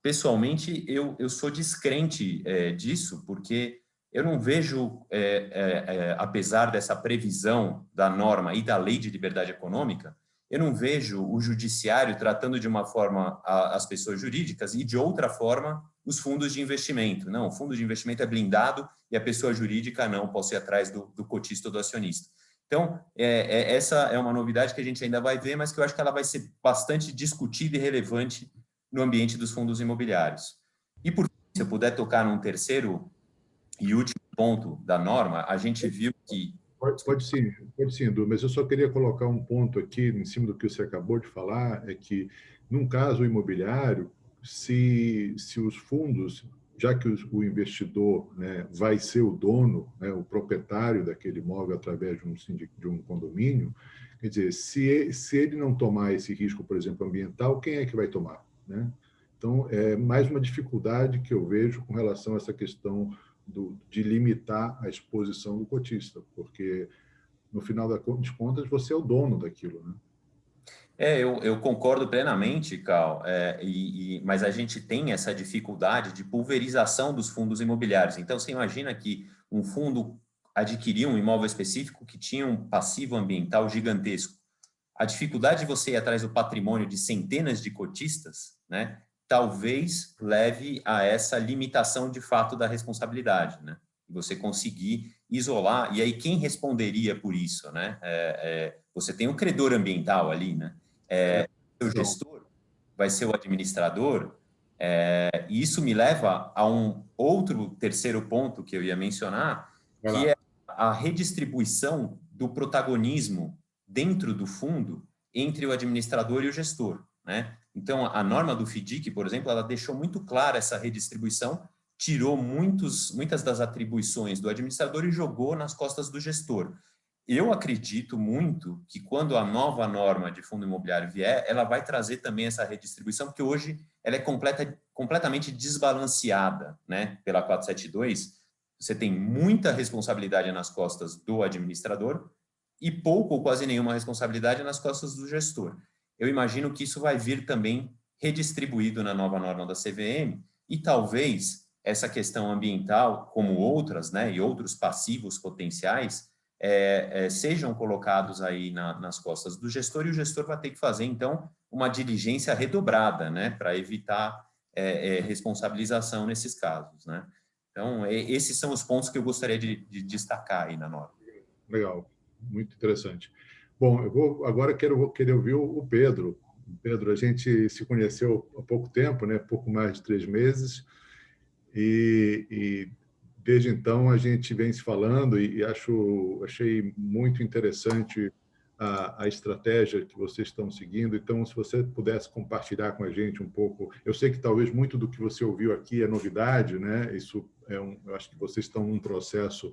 pessoalmente, eu sou descrente disso, porque eu não vejo, apesar dessa previsão da norma e da Lei de Liberdade Econômica, eu não vejo o judiciário tratando de uma forma as pessoas jurídicas e de outra forma os fundos de investimento. Não, o fundo de investimento é blindado e a pessoa jurídica não, posso ir atrás do cotista ou do acionista. Então, essa é uma novidade que a gente ainda vai ver, mas que eu acho que ela vai ser bastante discutida e relevante no ambiente dos fundos imobiliários. E, por fim, se eu puder tocar num terceiro e último ponto da norma, a gente viu que... Pode sim, Edu, mas eu só queria colocar um ponto aqui, em cima do que você acabou de falar, é que, num caso imobiliário, se os fundos, já que o investidor, né, vai ser o dono, né, o proprietário daquele imóvel através de um condomínio, quer dizer, se ele não tomar esse risco, por exemplo, ambiental, quem é que vai tomar, né? Então, é mais uma dificuldade que eu vejo com relação a essa questão de limitar a exposição do cotista, porque, no final das contas, você é o dono daquilo, né? Eu concordo plenamente, Cal, mas a gente tem essa dificuldade de pulverização dos fundos imobiliários. Então, você imagina que um fundo adquiriu um imóvel específico que tinha um passivo ambiental gigantesco. A dificuldade de você ir atrás do patrimônio de centenas de cotistas, né, talvez leve a essa limitação de fato da responsabilidade, né? Você conseguir isolar, e aí quem responderia por isso, né? Você tem um credor ambiental ali, né? O gestor vai ser o administrador, e isso me leva a um terceiro ponto que eu ia mencionar, que é a redistribuição do protagonismo dentro do fundo entre o administrador e o gestor, né? Então, a norma do FDIC, por exemplo, ela deixou muito clara essa redistribuição, tirou muitas das atribuições do administrador e jogou nas costas do gestor. Eu acredito muito que quando a nova norma de fundo imobiliário vier, ela vai trazer também essa redistribuição, porque hoje ela é completamente desbalanceada, né? Pela 472, você tem muita responsabilidade nas costas do administrador e pouco ou quase nenhuma responsabilidade nas costas do gestor. Eu imagino que isso vai vir também redistribuído na nova norma da CVM e talvez essa questão ambiental, como outras, né, e outros passivos potenciais, sejam colocados aí nas costas do gestor, e o gestor vai ter que fazer, então, uma diligência redobrada, né, para evitar responsabilização nesses casos, né. Então, esses são os pontos que eu gostaria de destacar aí na norma. Legal, muito interessante. Bom, agora vou querer ouvir o Pedro. Pedro, a gente se conheceu há pouco tempo, né, pouco mais de 3 meses, e desde então a gente vem se falando e achei muito interessante a estratégia que vocês estão seguindo. Então, se você pudesse compartilhar com a gente um pouco, eu sei que talvez muito do que você ouviu aqui é novidade, né? Isso eu acho que vocês estão num processo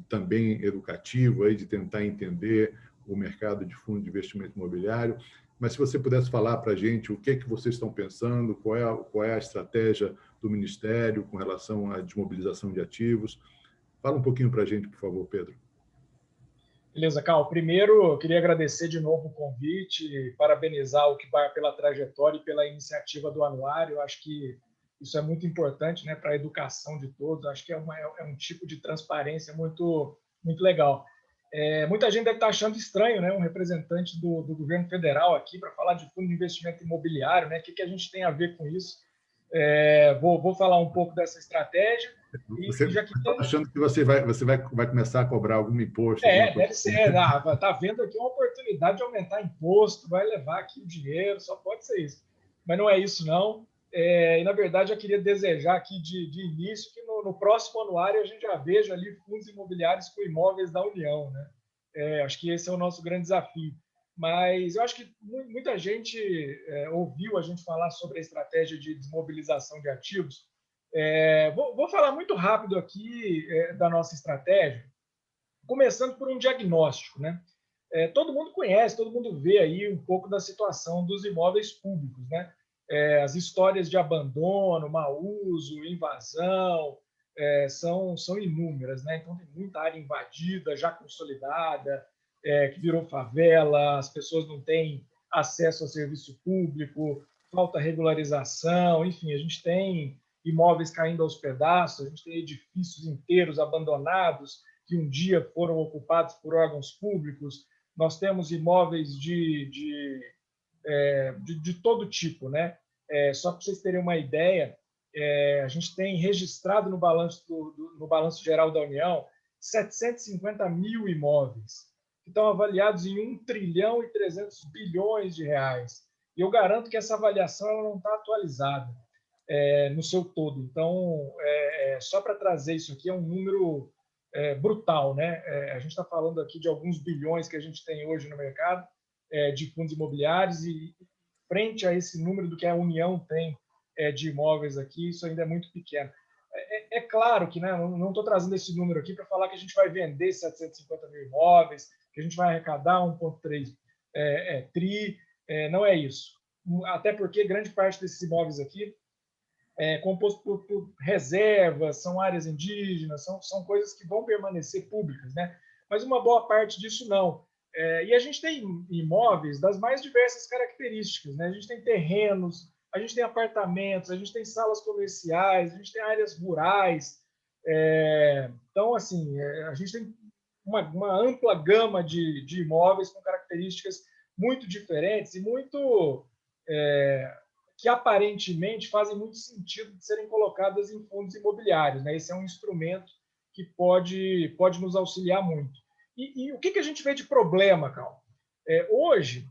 também educativo aí de tentar entender o mercado de fundo de investimento imobiliário. Mas se você pudesse falar para a gente o que vocês estão pensando, qual é a estratégia do Ministério com relação à desmobilização de ativos. Fala um pouquinho para a gente, por favor, Pedro. Beleza, Cal. Primeiro, eu queria agradecer de novo o convite, parabenizar o Kibar pela trajetória e pela iniciativa do anuário. Eu acho que isso é muito importante, né, para a educação de todos. Acho que é um tipo de transparência muito, muito legal. Muita gente deve estar achando estranho, né, um representante do governo federal aqui para falar de fundo de investimento imobiliário, né? O que a gente tem a ver com isso? Vou falar um pouco dessa estratégia. Você está achando que você vai começar a cobrar algum imposto? Deve ser. Está vendo aqui uma oportunidade de aumentar imposto, vai levar aqui o dinheiro, só pode ser isso. Mas não é isso, não. E, na verdade, eu queria desejar aqui de início que no próximo anuário a gente já veja ali fundos imobiliários com imóveis da União, né? Acho que esse é o nosso grande desafio. Mas eu acho que muita gente ouviu a gente falar sobre a estratégia de desmobilização de ativos. Vou falar muito rápido aqui da nossa estratégia, começando por um diagnóstico, né? Todo mundo conhece, todo mundo vê aí um pouco da situação dos imóveis públicos, né? As histórias de abandono, mau uso, invasão, são inúmeras, né? Então, tem muita área invadida, já consolidada, que virou favela, as pessoas não têm acesso ao serviço público, falta regularização, enfim, a gente tem imóveis caindo aos pedaços, a gente tem edifícios inteiros abandonados que um dia foram ocupados por órgãos públicos, nós temos imóveis de todo tipo, né? Só para vocês terem uma ideia, a gente tem registrado no balanço geral da União 750 mil imóveis que estão avaliados em 1 trilhão e 300 bilhões de reais. E eu garanto que essa avaliação ela não está atualizada no seu todo. Então, só para trazer isso aqui, é um número brutal, né? A gente está falando aqui de alguns bilhões que a gente tem hoje no mercado de fundos imobiliários e frente a esse número do que a União tem de imóveis aqui, isso ainda é muito pequeno. É claro que, né, não estou trazendo esse número aqui para falar que a gente vai vender 750 mil imóveis, que a gente vai arrecadar 1,3 tri, não é isso. Até porque grande parte desses imóveis aqui é composto por reservas, são áreas indígenas, são coisas que vão permanecer públicas, né? Mas uma boa parte disso não. E a gente tem imóveis das mais diversas características, né? A gente tem terrenos, a gente tem apartamentos, a gente tem salas comerciais, a gente tem áreas rurais. Então, assim, a gente tem uma ampla gama de imóveis com características muito diferentes e muito que aparentemente fazem muito sentido de serem colocadas em fundos imobiliários, né? Esse é um instrumento que pode nos auxiliar muito. E o que a gente vê de problema, Cal? Hoje,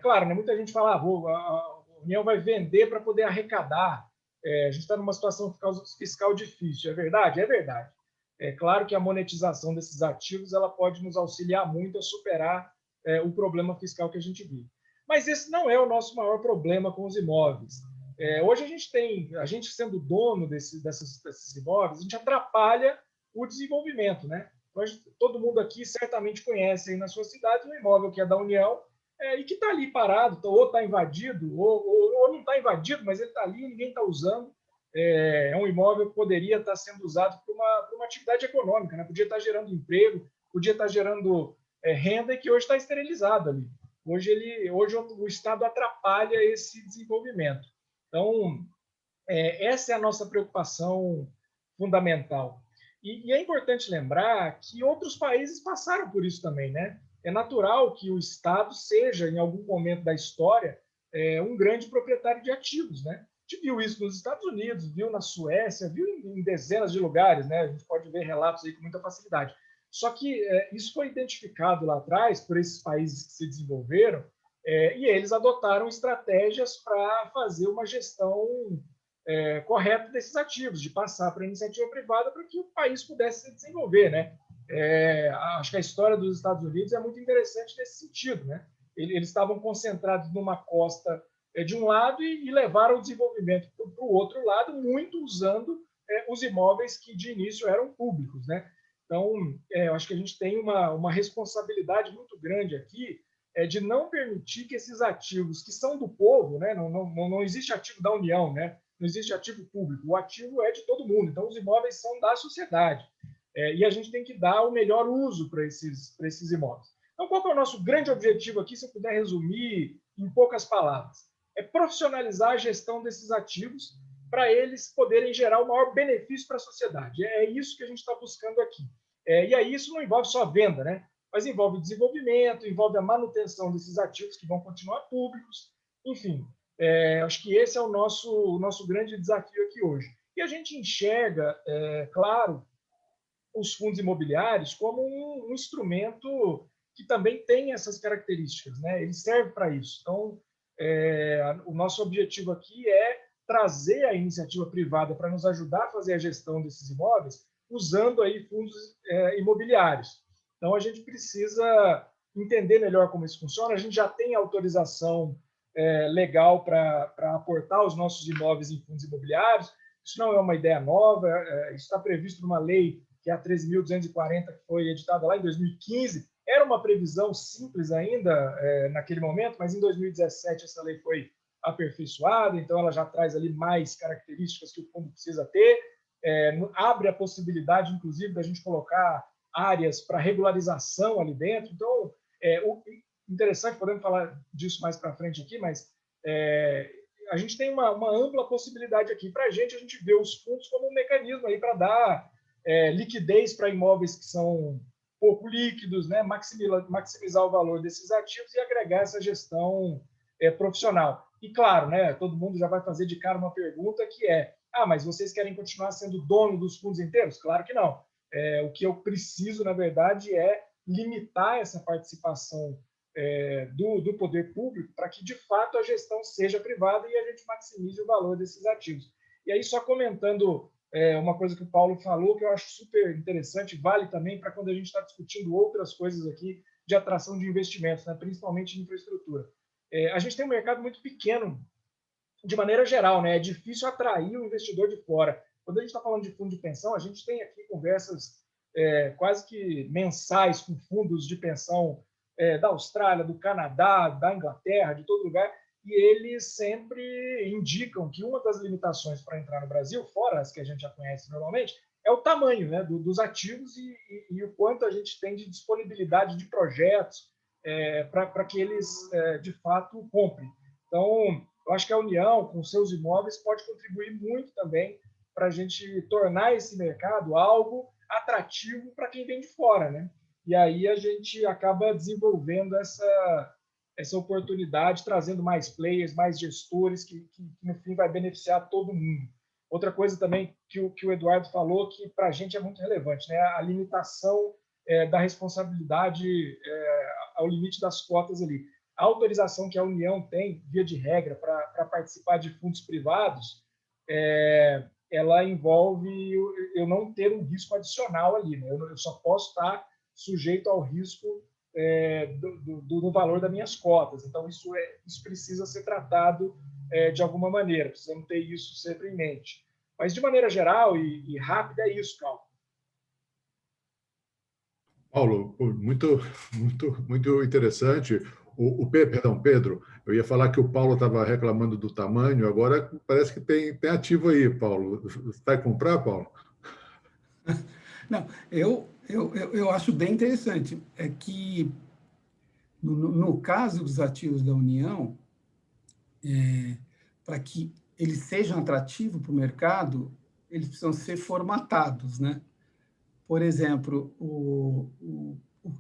claro, né, muita gente fala a União vai vender para poder arrecadar. A gente está numa situação fiscal difícil. É verdade? É verdade. É claro que a monetização desses ativos ela pode nos auxiliar muito a superar o problema fiscal que a gente vive. Mas esse não é o nosso maior problema com os imóveis. Hoje a gente sendo dono desses imóveis, a gente atrapalha o desenvolvimento, né? Hoje, todo mundo aqui certamente conhece aí na sua cidade um imóvel que é da União e que está ali parado, ou está invadido, ou não está invadido, mas ele está ali e ninguém está usando. É um imóvel que poderia estar sendo usado para uma atividade econômica, né? Podia estar gerando emprego, podia estar gerando renda e que hoje está esterilizado ali. Hoje o Estado atrapalha esse desenvolvimento. Então, essa é a nossa preocupação fundamental. E é importante lembrar que outros países passaram por isso também, né? É natural que o Estado seja, em algum momento da história, um grande proprietário de ativos, né? A gente viu isso nos Estados Unidos, viu na Suécia, viu em dezenas de lugares, né? A gente pode ver relatos aí com muita facilidade. Só que isso foi identificado lá atrás por esses países que se desenvolveram e eles adotaram estratégias para fazer uma gestão correta desses ativos, de passar para a iniciativa privada para que o país pudesse se desenvolver, né? Acho que a história dos Estados Unidos é muito interessante nesse sentido, né? Eles estavam concentrados numa costa de um lado e levaram o desenvolvimento para o outro lado, muito usando os imóveis que de início eram públicos, né? Então, eu acho que a gente tem uma responsabilidade muito grande aqui de não permitir que esses ativos que são do povo, né? Não existe ativo da União, né? Não existe ativo público, o ativo é de todo mundo, então os imóveis são da sociedade. E a gente tem que dar o melhor uso para esses imóveis. Então, qual que é o nosso grande objetivo aqui, se eu puder resumir em poucas palavras? É profissionalizar a gestão desses ativos para eles poderem gerar o maior benefício para a sociedade. É isso que a gente está buscando aqui. E aí isso não envolve só venda, né? Mas envolve desenvolvimento, envolve a manutenção desses ativos que vão continuar públicos, enfim. Acho que esse é o nosso grande desafio aqui hoje. E a gente enxerga, claro, os fundos imobiliários como um instrumento que também tem essas características, né? Ele serve para isso. Então, o nosso objetivo aqui é trazer a iniciativa privada para nos ajudar a fazer a gestão desses imóveis, usando aí fundos imobiliários. Então, a gente precisa entender melhor como isso funciona. A gente já tem autorização legal para aportar os nossos imóveis em fundos imobiliários. Isso não é uma ideia nova, isso está previsto numa lei que é a 13.240, que foi editada lá em 2015. Era uma previsão simples ainda naquele momento, mas em 2017 essa lei foi aperfeiçoada, então ela já traz ali mais características que o fundo precisa ter, abre a possibilidade, inclusive, da gente colocar áreas para regularização ali dentro. Então, o interessante, podemos falar disso mais para frente aqui, mas a gente tem uma ampla possibilidade aqui. Para a gente vê os fundos como um mecanismo aí para dar liquidez para imóveis que são pouco líquidos, né? Maximizar o valor desses ativos e agregar essa gestão profissional. E, claro, né, todo mundo já vai fazer de cara uma pergunta que mas vocês querem continuar sendo dono dos fundos inteiros? Claro que não. O que eu preciso, na verdade, é limitar essa participação do poder público para que, de fato, a gestão seja privada e a gente maximize o valor desses ativos. E aí, só comentando uma coisa que o Paulo falou, que eu acho super interessante, vale também para quando a gente está discutindo outras coisas aqui de atração de investimentos, né, principalmente em infraestrutura. A gente tem um mercado muito pequeno, de maneira geral, né? É difícil atrair o investidor de fora. Quando a gente está falando de fundo de pensão, a gente tem aqui conversas quase que mensais com fundos de pensão da Austrália, do Canadá, da Inglaterra, de todo lugar, e eles sempre indicam que uma das limitações para entrar no Brasil, fora as que a gente já conhece normalmente, é o tamanho, né, dos ativos e o quanto a gente tem de disponibilidade de projetos para que eles, de fato, comprem. Então, eu acho que a União, com seus imóveis, pode contribuir muito também para a gente tornar esse mercado algo atrativo para quem vem de fora, né? E aí a gente acaba desenvolvendo essa oportunidade, trazendo mais players, mais gestores, que no fim vai beneficiar todo mundo. Outra coisa também que o Eduardo falou, que para a gente é muito relevante, né? A limitação da responsabilidade ao limite das cotas ali. A autorização que a União tem, via de regra, para participar de fundos privados, ela envolve eu não ter um risco adicional ali, né? Eu só posso estar sujeito ao risco do valor das minhas cotas. Então, isso precisa ser tratado de alguma maneira, precisamos ter isso sempre em mente. Mas, de maneira geral e rápida, é isso, Cal. Paulo, muito interessante. Perdão, Pedro, eu ia falar que o Paulo estava reclamando do tamanho, agora parece que tem ativo aí, Paulo. Você vai comprar, Paulo? Não, eu acho bem interessante. É que, no caso dos ativos da União, para que eles sejam atrativos para o mercado, eles precisam ser formatados, né? Por exemplo,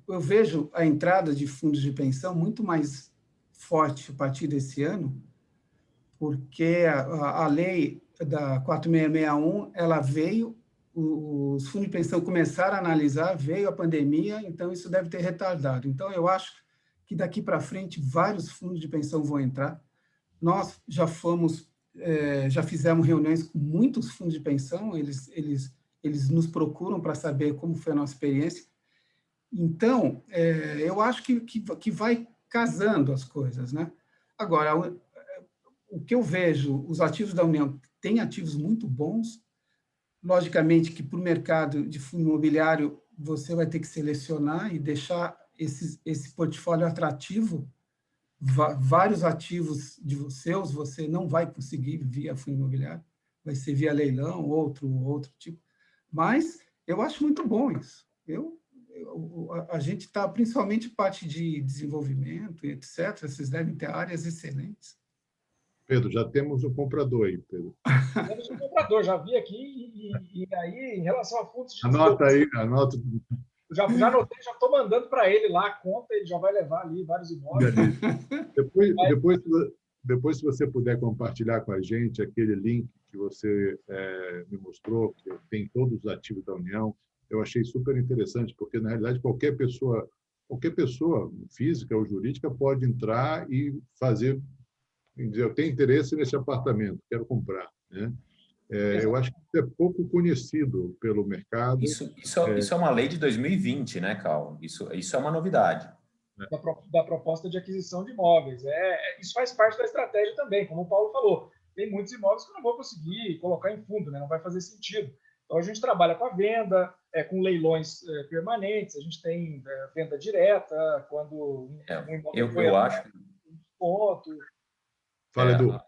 eu vejo a entrada de fundos de pensão muito mais forte a partir desse ano, porque a lei da 4661, ela veio, os fundos de pensão começaram a analisar, veio a pandemia, então isso deve ter retardado. Então, eu acho que daqui para frente vários fundos de pensão vão entrar. Nós já fizemos reuniões com muitos fundos de pensão, eles nos procuram para saber como foi a nossa experiência. Então, eu acho que vai casando as coisas, né? Agora, o que eu vejo, os ativos da União têm ativos muito bons, logicamente que para o mercado de fundo imobiliário você vai ter que selecionar e deixar esse portfólio atrativo. Vários ativos seus você não vai conseguir via fundo imobiliário, vai ser via leilão, outro tipo. Mas eu acho muito bom isso. A gente está, principalmente parte de desenvolvimento, etc., vocês devem ter áreas excelentes. Pedro, já temos o comprador aí, Pedro. Temos um comprador, já vi aqui, e aí, em relação a fundos de Anota aí, anota. Já anotei, já estou mandando para ele lá a conta, ele já vai levar ali vários imóveis. Depois, se você puder compartilhar com a gente aquele link que você me mostrou, que tem todos os ativos da União, eu achei super interessante, porque, na realidade, qualquer pessoa física ou jurídica pode entrar e dizer, eu tenho interesse nesse apartamento, quero comprar, né? Eu acho que isso é pouco conhecido pelo mercado. Isso é uma lei de 2020, né, Cal? Isso é uma novidade. Da proposta de aquisição de imóveis. Isso faz parte da estratégia também, como o Paulo falou. Tem muitos imóveis que eu não vou conseguir colocar em fundo, né? Não vai fazer sentido. Então, a gente trabalha com a venda, com leilões permanentes, a gente tem venda direta, quando um imóvel eu acho... ponto. Fala, Edu.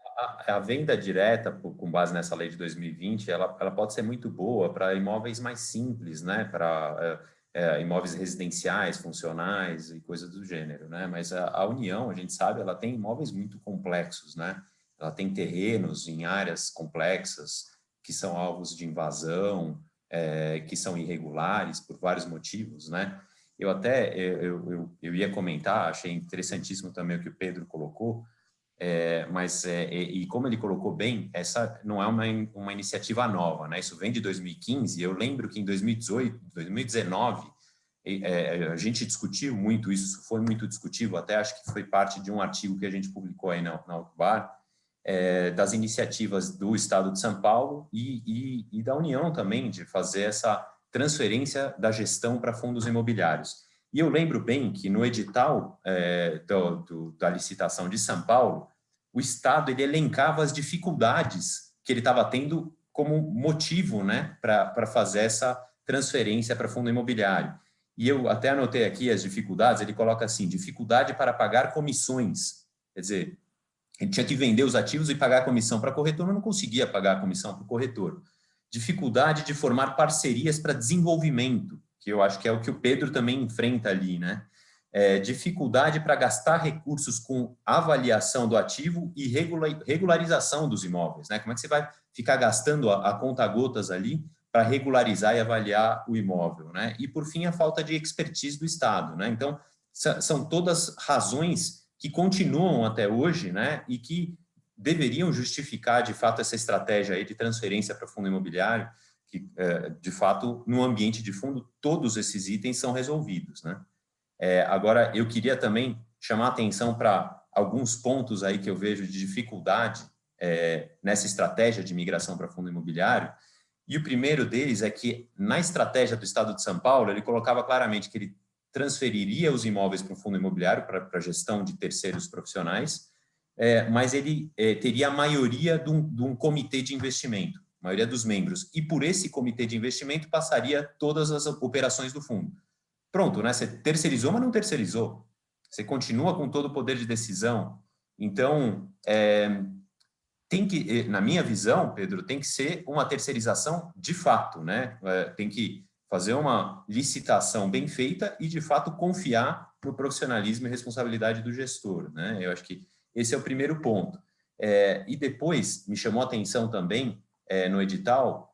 A venda direta, com base nessa lei de 2020, ela pode ser muito boa para imóveis mais simples, né? Para imóveis residenciais, funcionais e coisas do gênero, né? Mas a União, a gente sabe, ela tem imóveis muito complexos, né? Ela tem terrenos em áreas complexas que são alvos de invasão, que são irregulares por vários motivos, né? Eu ia comentar, achei interessantíssimo também o que o Pedro colocou, mas como ele colocou bem, essa não é uma iniciativa nova, né? Isso vem de 2015. Eu lembro que em 2018, 2019, a gente discutiu muito isso foi muito discutido, até acho que foi parte de um artigo que a gente publicou aí na UFBAR, das iniciativas do Estado de São Paulo e da União também, de fazer essa transferência da gestão para fundos imobiliários. E eu lembro bem que no edital da licitação de São Paulo, o Estado ele elencava as dificuldades que ele estava tendo como motivo, né, para fazer essa transferência para fundo imobiliário. E eu até anotei aqui as dificuldades, ele coloca assim, dificuldade para pagar comissões. Quer dizer, ele tinha que vender os ativos e pagar a comissão para a corretora, mas não conseguia pagar a comissão para o corretor. Dificuldade de formar parcerias para desenvolvimento, que eu acho que é o que o Pedro também enfrenta ali, né? Dificuldade para gastar recursos com avaliação do ativo e regularização dos imóveis, né? Como é que você vai ficar gastando a conta-gotas ali para regularizar e avaliar o imóvel, né? E, por fim, a falta de expertise do Estado, né? Então, são todas razões que continuam até hoje, né? E que deveriam justificar, de fato, essa estratégia aí de transferência para fundo imobiliário, que, de fato, no ambiente de fundo, todos esses itens são resolvidos, né? Agora, eu queria também chamar a atenção para alguns pontos aí que eu vejo de dificuldade nessa estratégia de migração para fundo imobiliário, e o primeiro deles é que, na estratégia do Estado de São Paulo, ele colocava claramente que ele transferiria os imóveis para um fundo imobiliário, para a gestão de terceiros profissionais, mas ele teria a maioria de um comitê de investimento, a maioria dos membros, e por esse comitê de investimento passaria todas as operações do fundo. Pronto, né? Você terceirizou, mas não terceirizou. Você continua com todo o poder de decisão. Então, tem que, na minha visão, Pedro, tem que ser uma terceirização de fato, né? Tem que fazer uma licitação bem feita e, de fato, confiar no profissionalismo e responsabilidade do gestor, né? Eu acho que esse é o primeiro ponto. E depois, me chamou a atenção também, no edital,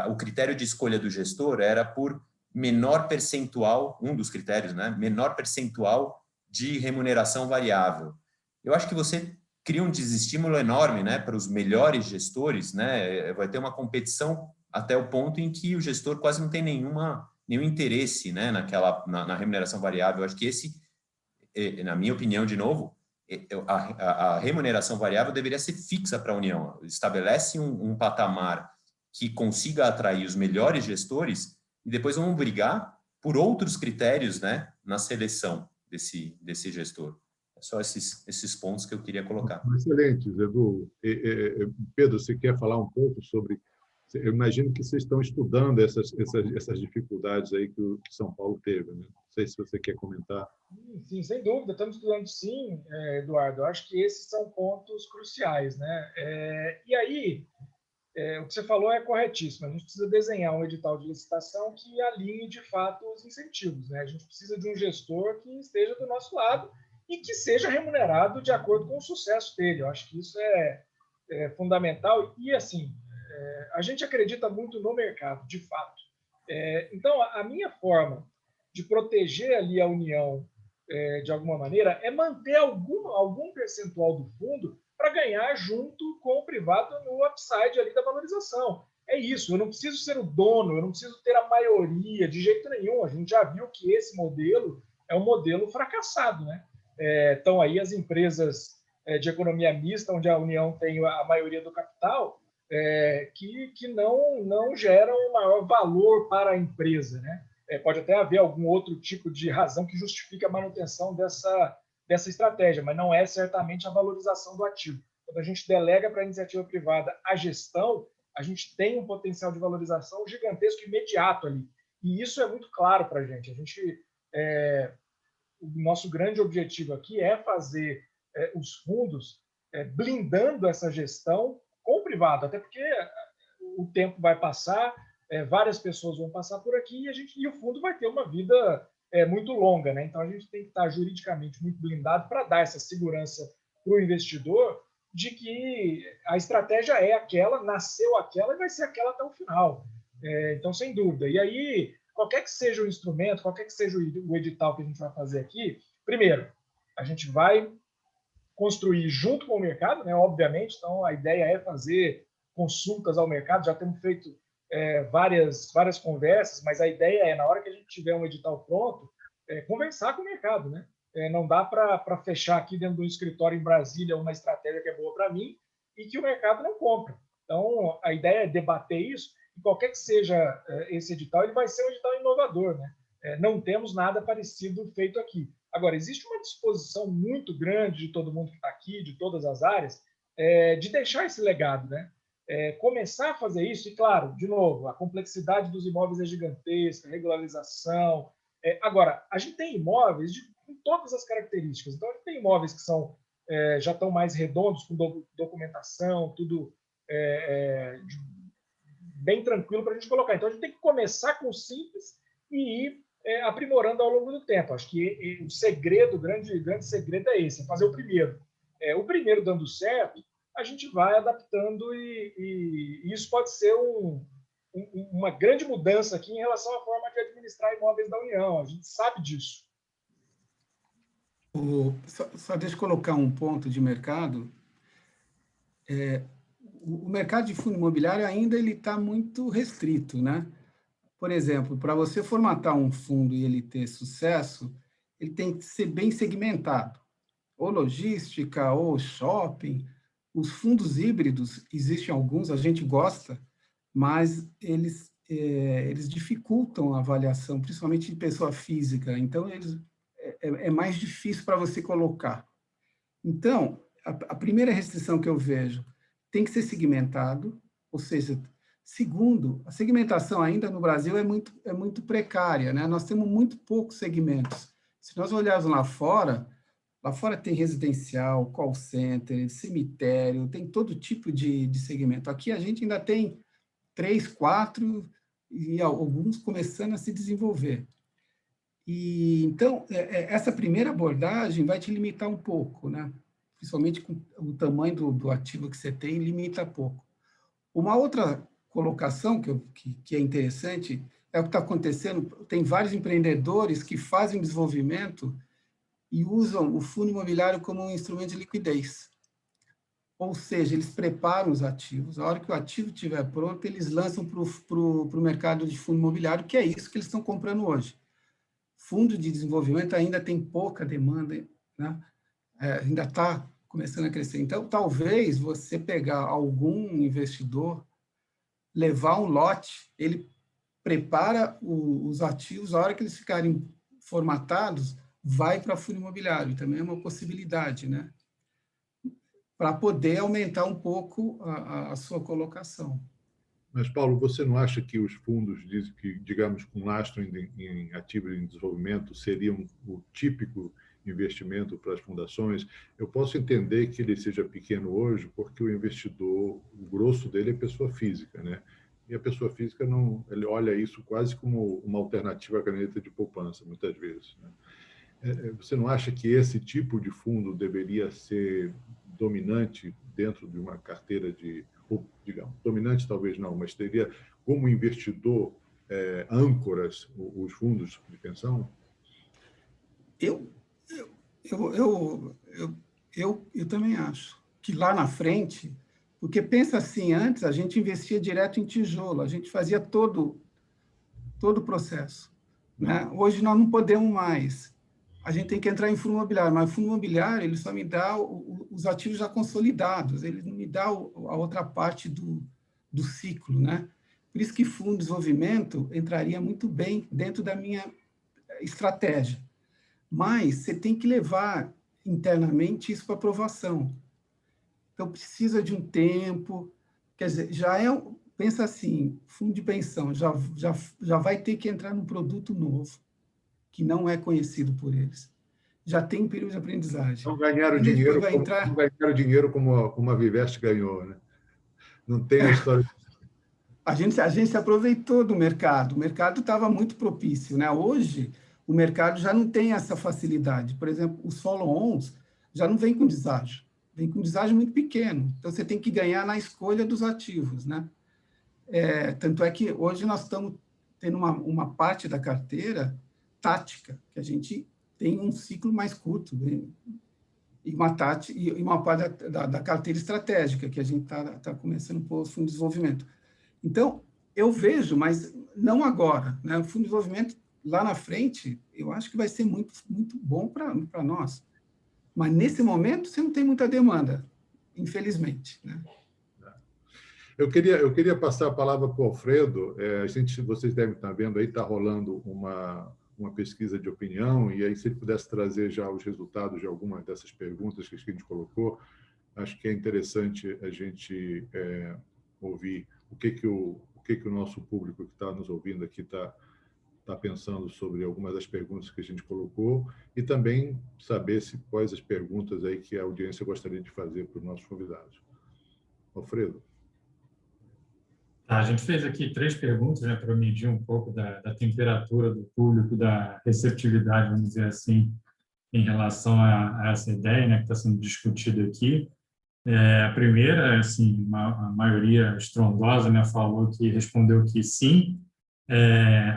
o critério de escolha do gestor era por menor percentual, um dos critérios, né? Menor percentual de remuneração variável. Eu acho que você cria um desestímulo enorme, né, para os melhores gestores, né? Vai ter uma competição até o ponto em que o gestor quase não tem nenhum interesse, né, na remuneração variável. Eu acho que esse, na minha opinião, de novo, a remuneração variável deveria ser fixa para a União. Estabelece um patamar que consiga atrair os melhores gestores e depois vamos brigar por outros critérios, né, na seleção desse gestor. É só esses pontos que eu queria colocar. Excelente, Edu. Pedro, você quer falar um pouco sobre... Eu imagino que vocês estão estudando essas dificuldades aí que São Paulo teve, né? Não sei se você quer comentar. Sim, sem dúvida, estamos estudando sim, Eduardo. Eu acho que esses são pontos cruciais, né? E aí, o que você falou é corretíssimo. A gente precisa desenhar um edital de licitação que alinhe, de fato, os incentivos, né? A gente precisa de um gestor que esteja do nosso lado e que seja remunerado de acordo com o sucesso dele. Eu acho que isso é fundamental. E, assim, a gente acredita muito no mercado, de fato. Então, a minha forma de proteger ali a União, de alguma maneira, é manter algum percentual do fundo para ganhar junto com o privado no upside ali da valorização. É isso, eu não preciso ser o dono, eu não preciso ter a maioria, de jeito nenhum. A gente já viu que esse modelo é um modelo fracassado, né? Estão aí as empresas de economia mista, onde a União tem a maioria do capital, que não geram o maior valor para a empresa, né? Pode até haver algum outro tipo de razão que justifique a manutenção dessa estratégia, mas não é certamente a valorização do ativo. Quando a gente delega para a iniciativa privada a gestão, a gente tem um potencial de valorização gigantesco imediato ali. E isso é muito claro para a gente. O nosso grande objetivo aqui é fazer os fundos blindando essa gestão com o privado, até porque o tempo vai passar, várias pessoas vão passar por aqui e o fundo vai ter uma vida muito longa, né? Então a gente tem que estar juridicamente muito blindado para dar essa segurança para o investidor de que a estratégia é aquela, nasceu aquela e vai ser aquela até o final. Então, sem dúvida. E aí, qualquer que seja o instrumento, qualquer que seja o edital que a gente vai fazer aqui, primeiro, a gente vai construir junto com o mercado, né? Obviamente. Então, a ideia é fazer consultas ao mercado. Já temos feito várias conversas, mas a ideia é, na hora que a gente tiver um edital pronto, conversar com o mercado, né? Não dá para fechar aqui dentro do escritório em Brasília uma estratégia que é boa para mim e que o mercado não compra. Então, a ideia é debater isso, e qualquer que seja esse edital, ele vai ser um edital inovador, né? Não temos nada parecido feito aqui. Agora, existe uma disposição muito grande de todo mundo que está aqui, de todas as áreas, de deixar esse legado, né? Começar a fazer isso, e claro, de novo, a complexidade dos imóveis é gigantesca, a regularização. Agora, a gente tem imóveis com todas as características. Então, a gente tem imóveis que já estão mais redondos, com documentação, tudo bem tranquilo para a gente colocar. Então, a gente tem que começar com o simples e ir aprimorando ao longo do tempo. Acho que o segredo, o grande segredo é esse, fazer o primeiro. O primeiro dando certo, a gente vai adaptando e isso pode ser uma grande mudança aqui em relação à forma de administrar imóveis da União. A gente sabe disso. Só deixa eu colocar um ponto de mercado. O mercado de fundo imobiliário ainda ele está muito restrito, né? Por exemplo, para você formatar um fundo e ele ter sucesso, ele tem que ser bem segmentado. Ou logística, ou shopping. Os fundos híbridos, existem alguns, a gente gosta, mas eles eles dificultam a avaliação, principalmente de pessoa física. Então, é mais difícil para você colocar. Então, a primeira restrição que eu vejo tem que ser segmentado, ou seja, segundo, a segmentação ainda no Brasil é muito precária, né? Nós temos muito poucos segmentos. Se nós olharmos lá fora tem residencial, call center, cemitério, tem todo tipo de segmento. Aqui a gente ainda tem 3, 4 e alguns começando a se desenvolver. E então, essa primeira abordagem vai te limitar um pouco, né? Principalmente com o tamanho do ativo que você tem, limita pouco. Uma outra colocação que é interessante é o que está acontecendo. Tem vários empreendedores que fazem desenvolvimento e usam o fundo imobiliário como um instrumento de liquidez. Ou seja, eles preparam os ativos. A hora que o ativo estiver pronto, eles lançam para o mercado de fundo imobiliário, que é isso que eles estão comprando hoje. Fundo de desenvolvimento ainda tem pouca demanda, né? Ainda está começando a crescer. Então, talvez você pegar algum investidor, levar um lote, ele prepara os ativos, a hora que eles ficarem formatados, vai para fundo imobiliário. Também é uma possibilidade, né? Para poder aumentar um pouco a sua colocação. Mas, Paulo, você não acha que os fundos, digamos, com lastro em ativos em desenvolvimento, seriam o típico investimento para as fundações? Eu posso entender que ele seja pequeno hoje, porque o investidor, o grosso dele é pessoa física, né? E a pessoa física não, ele olha isso quase como uma alternativa à caneta de poupança, muitas vezes, né? Você não acha que esse tipo de fundo deveria ser dominante dentro de uma carteira ou, digamos, dominante talvez não, mas teria como investidor âncoras os fundos de pensão? Eu também acho que lá na frente, porque pensa assim, antes a gente investia direto em tijolo, a gente fazia todo o processo, né? Hoje nós não podemos mais. A gente tem que entrar em fundo imobiliário, mas o fundo imobiliário ele só me dá os ativos já consolidados, ele não me dá a outra parte do ciclo, né? Por isso que fundo de desenvolvimento entraria muito bem dentro da minha estratégia. Mas você tem que levar internamente isso para aprovação. Então, precisa de um tempo, quer dizer, pensa assim, fundo de pensão já vai ter que entrar num produto novo, que não é conhecido por eles. Já tem um período de aprendizagem. Não ganharam dinheiro como a Vivest ganhou, né? Não tem a história. A gente se aproveitou do mercado. O mercado estava muito propício, né? Hoje, o mercado já não tem essa facilidade. Por exemplo, os follow-ons já não vêm com deságio. Vem com deságio muito pequeno. Então, você tem que ganhar na escolha dos ativos, né? Tanto é que hoje nós estamos tendo uma parte da carteira tática, que a gente tem um ciclo mais curto, né? E uma parte da carteira estratégica, que a gente está começando por fundo de desenvolvimento. Então, eu vejo, mas não agora, né? O fundo de desenvolvimento, lá na frente, eu acho que vai ser muito, muito bom para nós. Mas, nesse momento, você não tem muita demanda, infelizmente, né? Eu queria passar a palavra para o Alfredo. Vocês devem estar vendo aí, está rolando uma pesquisa de opinião, e aí, se ele pudesse trazer já os resultados de alguma dessas perguntas que a gente colocou, acho que é interessante a gente ouvir o que o nosso público que está nos ouvindo aqui está pensando sobre algumas das perguntas que a gente colocou, e também saber quais as perguntas aí que a audiência gostaria de fazer para os nossos convidados. Alfredo. A gente fez aqui 3 perguntas, né, para medir um pouco da temperatura do público, da receptividade, vamos dizer assim, em relação a essa ideia, né, que está sendo discutida aqui. A primeira, assim, a maioria estrondosa, né, respondeu que sim,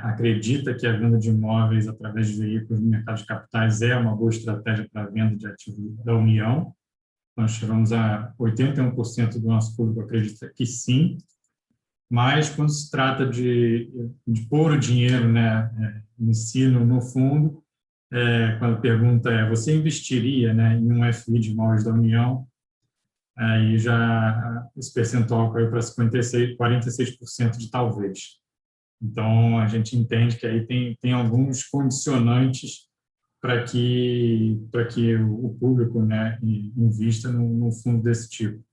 acredita que a venda de imóveis através de veículos no mercado de capitais é uma boa estratégia para a venda de ativos da União. Nós chegamos a 81% do nosso público acredita que sim. Mas, quando se trata de pôr o dinheiro, né, no fundo, quando a pergunta você investiria, né, em um FI de imóveis da União, aí já esse percentual caiu para 46% de talvez. Então, a gente entende que aí tem alguns condicionantes para que o público, né, invista num fundo desse tipo.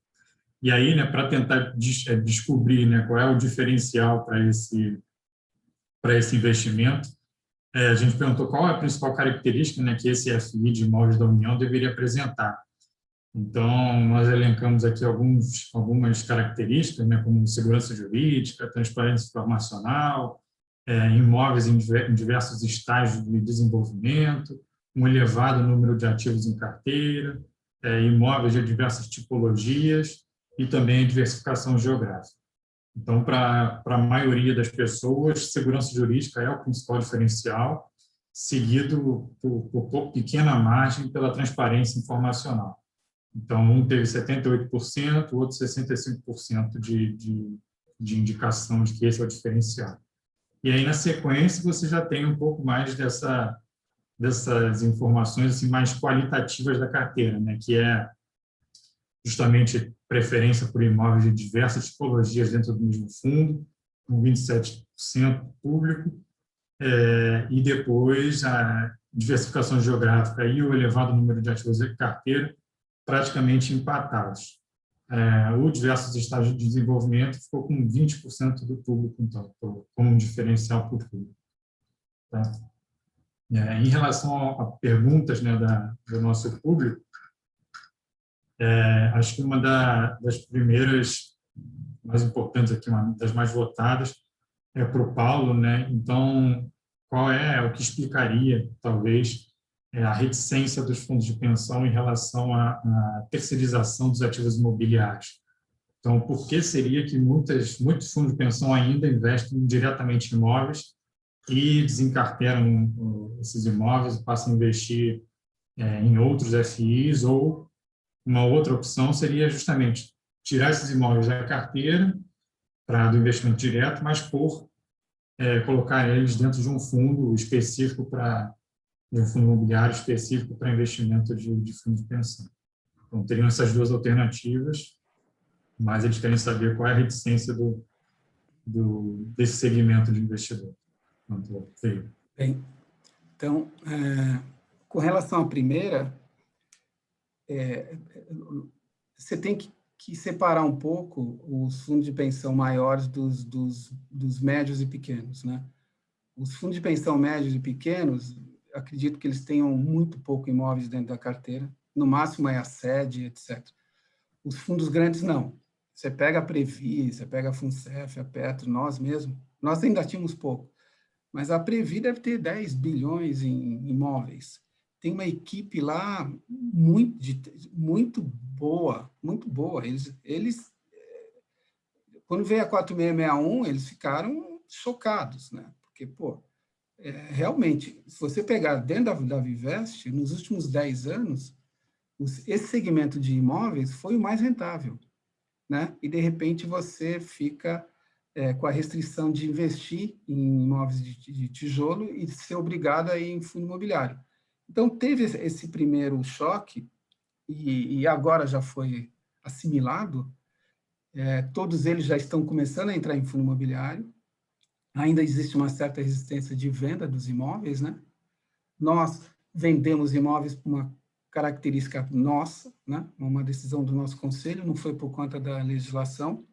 E aí, né, para tentar descobrir, né, qual é o diferencial para esse investimento, a gente perguntou qual é a principal característica, né, que esse FI de imóveis da União deveria apresentar. Então, nós elencamos aqui algumas características, né, como segurança jurídica, transparência informacional, imóveis em diversos estágios de desenvolvimento, um elevado número de ativos em carteira, imóveis de diversas tipologias e também a diversificação geográfica. Então, para a maioria das pessoas, segurança jurídica é o principal diferencial, seguido por pequena margem pela transparência informacional. Então, um teve 78%, o outro 65% de indicação de que esse é o diferencial. E aí, na sequência, você já tem um pouco mais dessas informações assim, mais qualitativas da carteira, né? Que é justamente preferência por imóveis de diversas tipologias dentro do mesmo fundo, com 27% público, e depois a diversificação geográfica e o elevado número de ativos de carteira praticamente empatados. O diversos estágios de desenvolvimento ficou com 20% do público, então, como um diferencial para o público. Tá? Em relação a perguntas, né, do nosso público, acho que uma das primeiras mais importantes aqui, uma das mais votadas, é para o Paulo, né? Então, qual é o que explicaria, talvez, a reticência dos fundos de pensão em relação à terceirização dos ativos imobiliários? Então, por que seria que muitos fundos de pensão ainda investem diretamente em imóveis e desencarteram esses imóveis e passam a investir em outros FIs? Ou uma outra opção seria justamente tirar esses imóveis da carteira do investimento direto, mas colocar eles dentro de um fundo específico de um fundo imobiliário específico para investimento de fundo de pensão. Então, teriam essas duas alternativas, mas eles querem saber qual é a reticência desse segmento de investidor. Bem, então, com relação à primeira, você tem que separar um pouco os fundos de pensão maiores dos médios e pequenos, né? Os fundos de pensão médios e pequenos, acredito que eles tenham muito pouco imóveis dentro da carteira, no máximo é a sede, etc. Os fundos grandes, não. Você pega a Previ, você pega a Funcef, a Petro, nós ainda tínhamos pouco, mas a Previ deve ter 10 bilhões em imóveis. Tem uma equipe lá muito boa. Eles quando veio a 4661, eles ficaram chocados, né? Porque, realmente, se você pegar dentro da Vivest, nos últimos 10 anos, esse segmento de imóveis foi o mais rentável, né? E, de repente, você fica com a restrição de investir em imóveis de tijolo e ser obrigado a ir em fundo imobiliário. Então, teve esse primeiro choque, e agora já foi assimilado, todos eles já estão começando a entrar em fundo imobiliário, ainda existe uma certa resistência de venda dos imóveis, né? Nós vendemos imóveis por uma característica nossa, né? Uma decisão do nosso conselho, não foi por conta da legislação,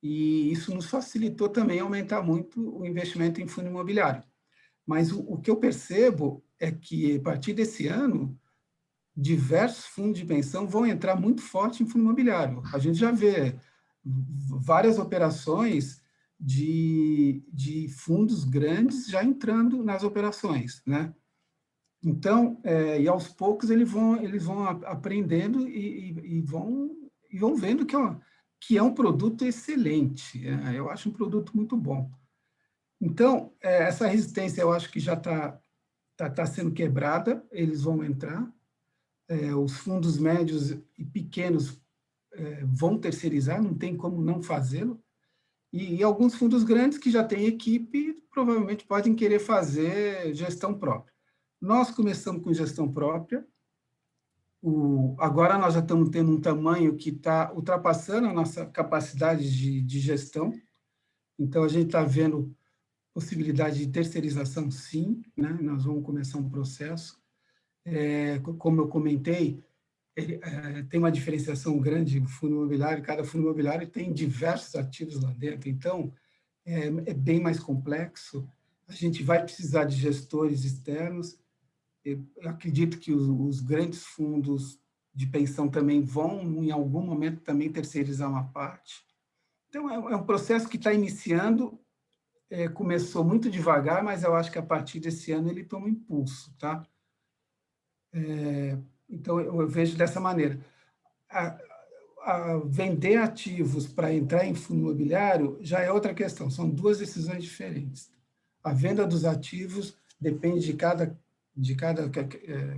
e isso nos facilitou também aumentar muito o investimento em fundo imobiliário. Mas o que eu percebo é que, a partir desse ano, diversos fundos de pensão vão entrar muito forte em fundo imobiliário. A gente já vê várias operações de fundos grandes já entrando nas operações, né? Então, e aos poucos eles vão aprendendo e vão vendo que é um produto excelente. Eu acho um produto muito bom. Então, essa resistência eu acho que já está sendo quebrada, eles vão entrar. Os fundos médios e pequenos vão terceirizar, não tem como não fazê-lo. E alguns fundos grandes que já têm equipe, provavelmente podem querer fazer gestão própria. Nós começamos com gestão própria, agora nós já estamos tendo um tamanho que está ultrapassando a nossa capacidade de gestão, então a gente está vendo possibilidade de terceirização, sim, né? Nós vamos começar um processo. Como eu comentei, tem uma diferenciação grande do fundo imobiliário, cada fundo imobiliário tem diversos ativos lá dentro, então é bem mais complexo. A gente vai precisar de gestores externos. Eu acredito que os grandes fundos de pensão também vão, em algum momento, também terceirizar uma parte. Então, é um processo que está iniciando, começou muito devagar, mas eu acho que a partir desse ano ele toma impulso, tá? Então, eu vejo dessa maneira. Vender ativos para entrar em fundo imobiliário já é outra questão, são duas decisões diferentes. A venda dos ativos depende de cada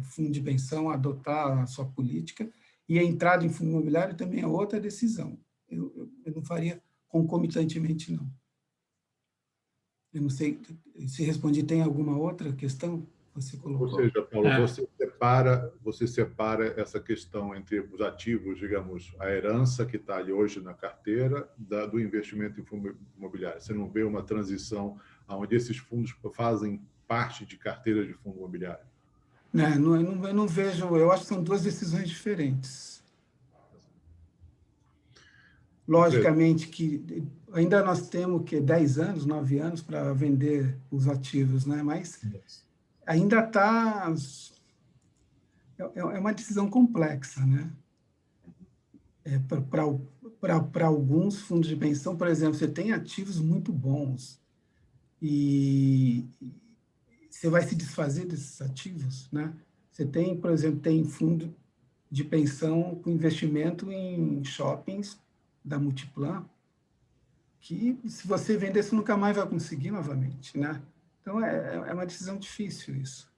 fundo de pensão adotar a sua política, e a entrada em fundo imobiliário também é outra decisão. Eu não faria concomitantemente, não. Eu não sei se respondi. Tem alguma outra questão que você colocou? Ou seja, Paulo, você separa essa questão entre os ativos, digamos, a herança que está ali hoje na carteira, do investimento em fundo imobiliário. Você não vê uma transição onde esses fundos fazem parte de carteira de fundo imobiliário? Eu não vejo, eu acho que são duas decisões diferentes. Logicamente que ainda nós temos 10 anos, 9 anos para vender os ativos, né? Mas ainda está... É uma decisão complexa, né? Para alguns fundos de pensão, por exemplo, você tem ativos muito bons e você vai se desfazer desses ativos, né? Você tem, por exemplo, fundo de pensão com investimento em shoppings da Multiplan, que se você vender, você nunca mais vai conseguir novamente, né? Então, é uma decisão difícil isso.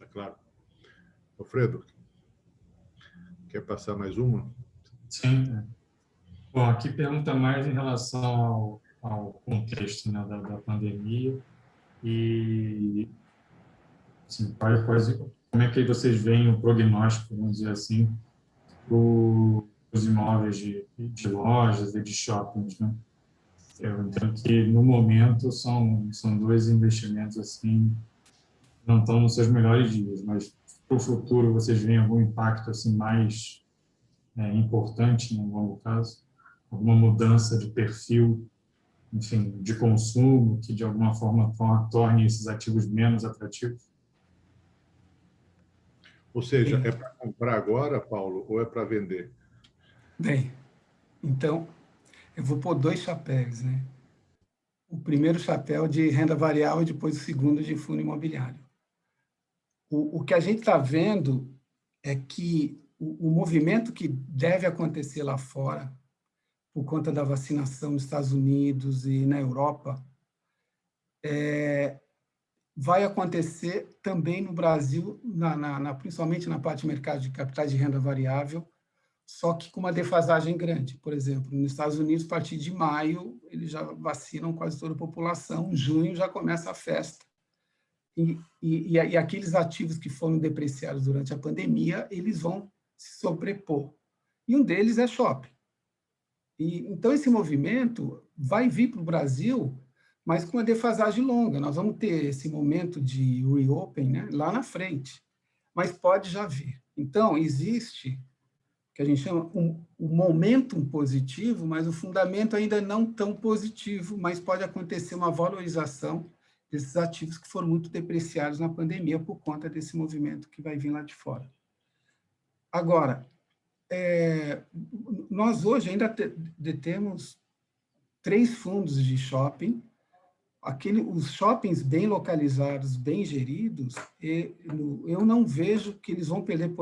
É claro. Alfredo, quer passar mais uma? Sim. Bom, aqui pergunta mais em relação ao contexto, né, da pandemia e assim, como é que vocês veem o prognóstico, vamos dizer assim, os imóveis de lojas e de shoppings, né? Eu entendo que, no momento, são dois investimentos assim, não estão nos seus melhores dias, mas para o futuro vocês veem algum impacto assim mais importante, no longo prazo? Alguma mudança de perfil, enfim, de consumo, que de alguma forma torne esses ativos menos atrativos? Ou seja, é para comprar agora, Paulo, ou é para vender? Bem, então, eu vou pôr dois chapéus, né? O primeiro chapéu de renda variável e depois o segundo de fundo imobiliário. O que a gente está vendo é que o movimento que deve acontecer lá fora, por conta da vacinação nos Estados Unidos e na Europa, vai acontecer também no Brasil, principalmente na parte de mercado de capitais de renda variável, só que com uma defasagem grande. Por exemplo, nos Estados Unidos, a partir de maio, eles já vacinam quase toda a população, em junho já começa a festa. E aqueles ativos que foram depreciados durante a pandemia, eles vão se sobrepor. E um deles é shopping. Então, esse movimento vai vir para o Brasil, mas com uma defasagem longa. Nós vamos ter esse momento de reopen, né, lá na frente, mas pode já vir. Então, existe o que a gente chama um momentum positivo, mas o fundamento ainda não tão positivo, mas pode acontecer uma valorização desses ativos que foram muito depreciados na pandemia por conta desse movimento que vai vir lá de fora. Agora, nós hoje ainda temos 3 fundos de shopping. Os shoppings bem localizados, bem geridos, eu não vejo que eles vão perder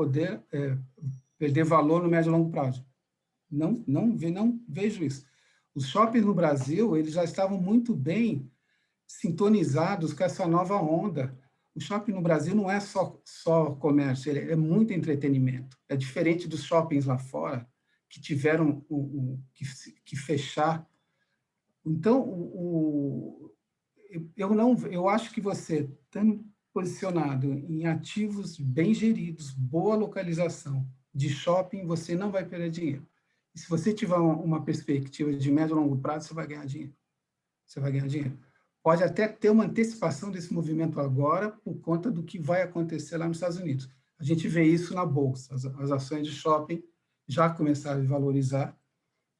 valor no médio e longo prazo. Não vejo isso. Os shoppings no Brasil, eles já estavam muito bem sintonizados com essa nova onda. O shopping no Brasil não é só comércio, ele é muito entretenimento. É diferente dos shoppings lá fora, que tiveram que fechar. Então, eu acho que você, estando posicionado em ativos bem geridos, boa localização, de shopping, você não vai perder dinheiro. E se você tiver uma perspectiva de médio e longo prazo, você vai ganhar dinheiro. você vai ganhar dinheiro. Pode até ter uma antecipação desse movimento agora por conta do que vai acontecer lá nos Estados Unidos. A gente vê isso na Bolsa. As ações de shopping já começaram a valorizar.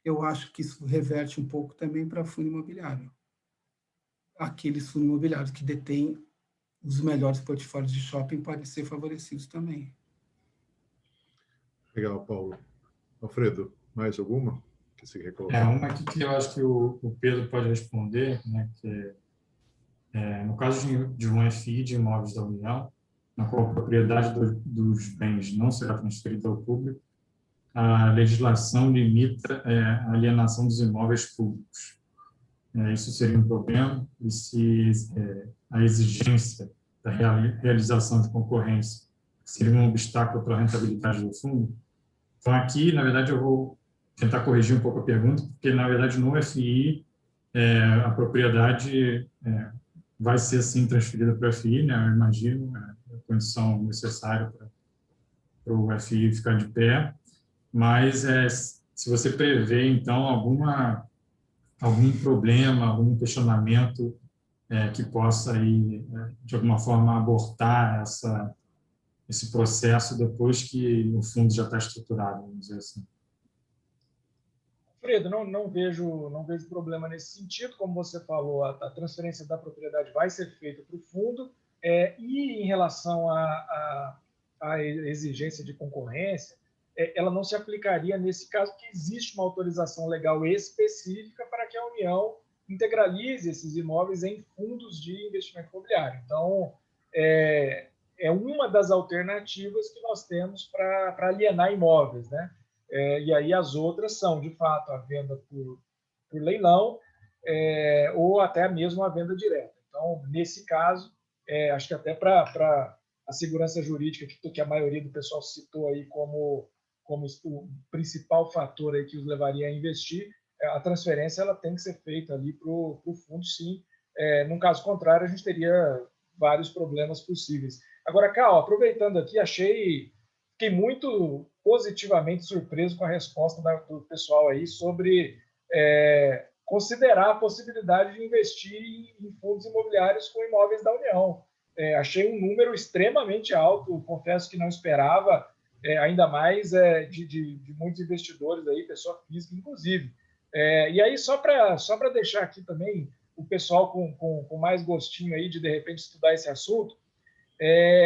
Eu acho que isso reverte um pouco também para fundo imobiliário. Aqueles fundos imobiliários que detêm os melhores portfólios de shopping podem ser favorecidos também. Legal, Paulo. Alfredo, mais alguma que você quer colocar? Uma aqui que eu acho que o Pedro pode responder, né, que no caso de um FI de imóveis da União, na qual a propriedade dos bens não será transferida ao público, a legislação limita a alienação dos imóveis públicos. Isso seria um problema, e se a exigência da realização de concorrência seria um obstáculo para a rentabilidade do fundo. Então, aqui, na verdade, eu vou tentar corrigir um pouco a pergunta, porque, na verdade, no FI, a propriedade vai ser, sim, transferida para o FI, né? Eu imagino, a condição necessária para o FI ficar de pé, mas se você prevê, então, algum problema, algum questionamento que possa, aí, de alguma forma, abortar esse processo depois que o fundo já está estruturado, vamos dizer assim. Fredo, não vejo problema nesse sentido. Como você falou, a transferência da propriedade vai ser feita para o fundo, e em relação à exigência de concorrência, ela não se aplicaria nesse caso, porque existe uma autorização legal específica para que a União integralize esses imóveis em fundos de investimento imobiliário. Então, é uma das alternativas que nós temos para alienar imóveis, né? E aí as outras são, de fato, a venda por leilão, ou até mesmo a venda direta. Então, nesse caso, acho que até para a segurança jurídica que a maioria do pessoal citou aí como o principal fator aí que os levaria a investir, a transferência ela tem que ser feita ali para o fundo, sim. Num caso contrário, a gente teria vários problemas possíveis. Agora, Cal, aproveitando aqui, fiquei muito positivamente surpreso com a resposta do pessoal aí sobre considerar a possibilidade de investir em fundos imobiliários com imóveis da União. Achei um número extremamente alto, confesso que não esperava, ainda mais de muitos investidores aí, pessoa física, inclusive. E aí, só para deixar aqui também o pessoal com mais gostinho aí de repente estudar esse assunto,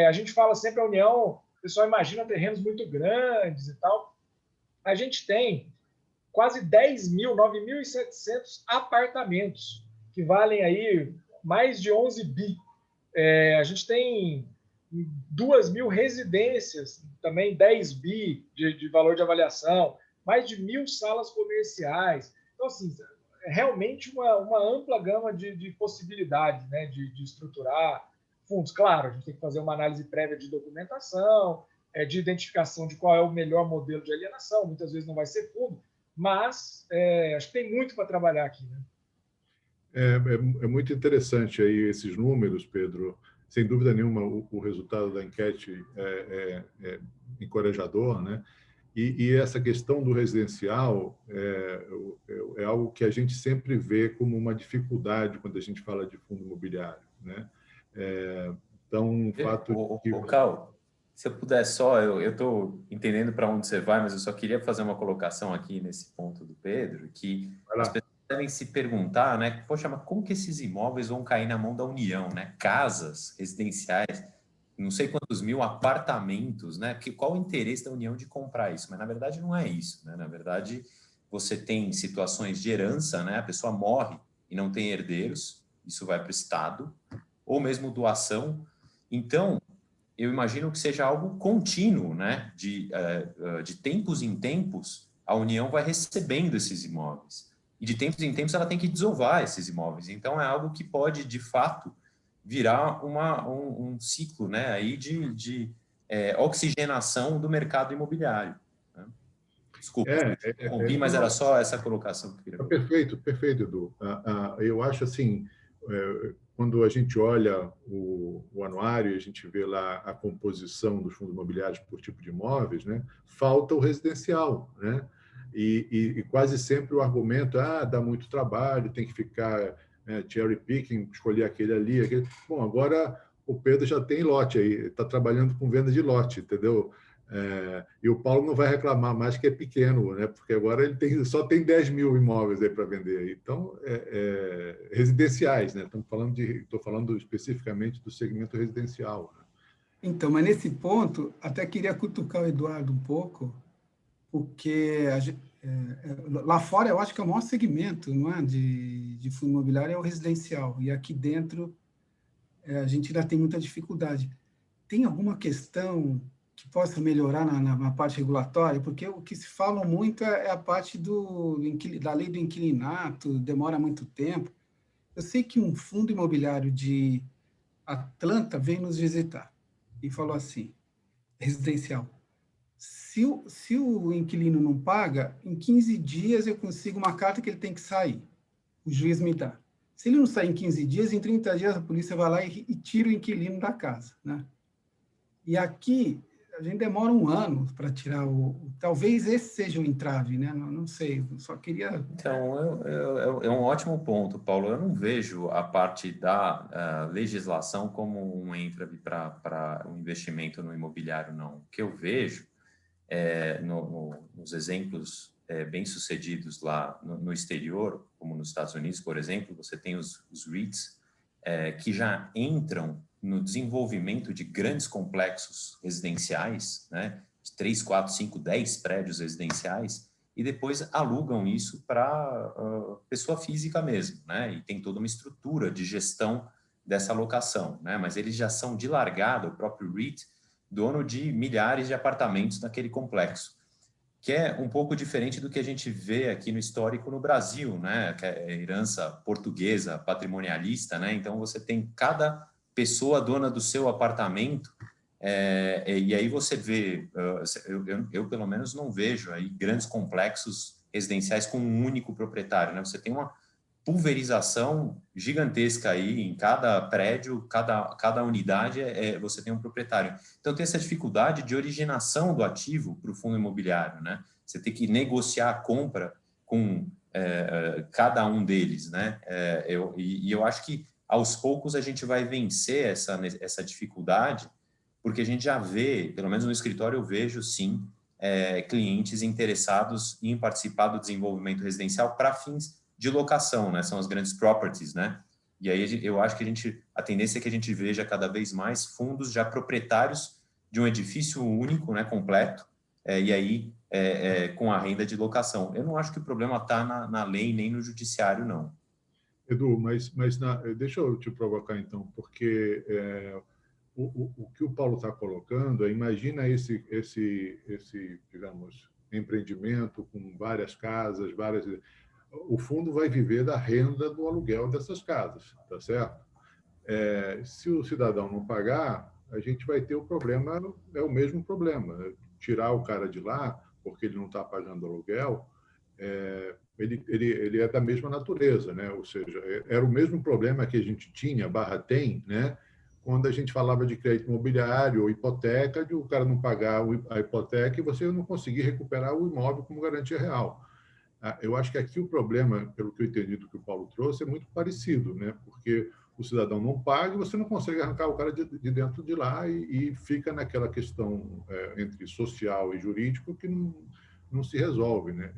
a gente fala sempre a União, o pessoal imagina terrenos muito grandes e tal. A gente tem quase 9.700 apartamentos, que valem aí mais de 11 bi. A gente tem 2.000 residências, também 10 bi de valor de avaliação, mais de 1.000 salas comerciais. Então, assim, realmente uma ampla gama de possibilidades, né, de estruturar fundos. Claro, a gente tem que fazer uma análise prévia de documentação, de identificação de qual é o melhor modelo de alienação. Muitas vezes não vai ser fundo, mas acho que tem muito para trabalhar aqui, né? É muito interessante aí esses números, Pedro. Sem dúvida nenhuma, o resultado da enquete é encorajador, né? E essa questão do residencial é algo que a gente sempre vê como uma dificuldade quando a gente fala de fundo imobiliário, né? Então, o fato de... Cal, se eu puder só, eu estou entendendo para onde você vai, mas eu só queria fazer uma colocação aqui nesse ponto do Pedro, que as pessoas devem se perguntar, né? Poxa, mas como que esses imóveis vão cair na mão da União, né? Casas residenciais, não sei quantos mil apartamentos, né? Qual o interesse da União de comprar isso? Mas, na verdade, não é isso, né? Na verdade, você tem situações de herança, né? A pessoa morre e não tem herdeiros, isso vai para o Estado, ou mesmo doação. Então, eu imagino que seja algo contínuo, né? De tempos em tempos, a União vai recebendo esses imóveis. E de tempos em tempos ela tem que desovar esses imóveis. Então, é algo que pode, de fato, virar um ciclo, né, aí de oxigenação do mercado imobiliário. Né? Desculpa, mas era só essa colocação que eu queria colocar. Perfeito, Edu. Eu acho assim, quando a gente olha o anuário e a gente vê lá a composição dos fundos imobiliários por tipo de imóveis, né, falta o residencial, né? E quase sempre o argumento dá muito trabalho, tem que ficar cherry picking, escolher aquele ali, aquele. Bom, agora o Pedro já tem lote aí, está trabalhando com venda de lote, entendeu? E o Paulo não vai reclamar mais que é pequeno, né? Porque agora ele só tem 10 mil imóveis aí para vender. Então, residenciais, né? Estou falando especificamente do segmento residencial. Né? Então, mas nesse ponto, até queria cutucar o Eduardo um pouco, porque lá fora eu acho que é o maior segmento, não é, de fundo imobiliário é o residencial, e aqui dentro a gente ainda tem muita dificuldade. Tem alguma questão que possa melhorar na parte regulatória? Porque o que se fala muito é a parte da lei do inquilinato, demora muito tempo. Eu sei que um fundo imobiliário de Atlanta veio nos visitar e falou assim, residencial, se o inquilino não paga, em 15 dias eu consigo uma carta que ele tem que sair. O juiz me dá. Se ele não sair em 15 dias, em 30 dias a polícia vai lá e tira o inquilino da casa, né? E aqui a gente demora um ano para tirar talvez esse seja o entrave, né? Não sei, só queria... Então, é um ótimo ponto, Paulo. Eu não vejo a parte da legislação como um entrave para um investimento no imobiliário, não. O que eu vejo nos exemplos bem-sucedidos lá no exterior, como nos Estados Unidos, por exemplo, você tem os REITs que já entram no desenvolvimento de grandes complexos residenciais, né, de 3, 4, 5, 10 prédios residenciais, e depois alugam isso para pessoa física mesmo, né, e tem toda uma estrutura de gestão dessa locação, né, mas eles já são de largada, o próprio REIT, dono de milhares de apartamentos naquele complexo, que é um pouco diferente do que a gente vê aqui no histórico no Brasil, né, que é herança portuguesa, patrimonialista, né, então você tem cada pessoa dona do seu apartamento, e aí você vê, eu pelo menos não vejo aí grandes complexos residenciais com um único proprietário, né? Você tem uma pulverização gigantesca aí em cada prédio, cada unidade você tem um proprietário. Então tem essa dificuldade de originação do ativo para o fundo imobiliário, né? Você tem que negociar a compra com cada um deles, né? Eu acho que aos poucos a gente vai vencer essa dificuldade, porque a gente já vê, pelo menos no escritório eu vejo sim, clientes interessados em participar do desenvolvimento residencial para fins de locação, né? São as grandes properties, né? E aí eu acho que a tendência é que a gente veja cada vez mais fundos já proprietários de um edifício único, né, completo, e aí com a renda de locação. Eu não acho que o problema está na lei nem no judiciário, não. Edu, mas deixa eu te provocar então, porque o que o Paulo está colocando imagina esse digamos, empreendimento com várias casas, o fundo vai viver da renda do aluguel dessas casas, tá certo? Se o cidadão não pagar, a gente vai ter o problema, é o mesmo problema, tirar o cara de lá porque ele não está pagando aluguel, ele é da mesma natureza, né? Ou seja, era o mesmo problema que a gente tinha, tem, né? Quando a gente falava de crédito imobiliário ou hipoteca, de o cara não pagar a hipoteca e você não conseguir recuperar o imóvel como garantia real. Eu acho que aqui o problema, pelo que eu entendi do que o Paulo trouxe, é muito parecido, né? Porque o cidadão não paga e você não consegue arrancar o cara de dentro de lá e fica naquela questão entre social e jurídico que não se resolve, né?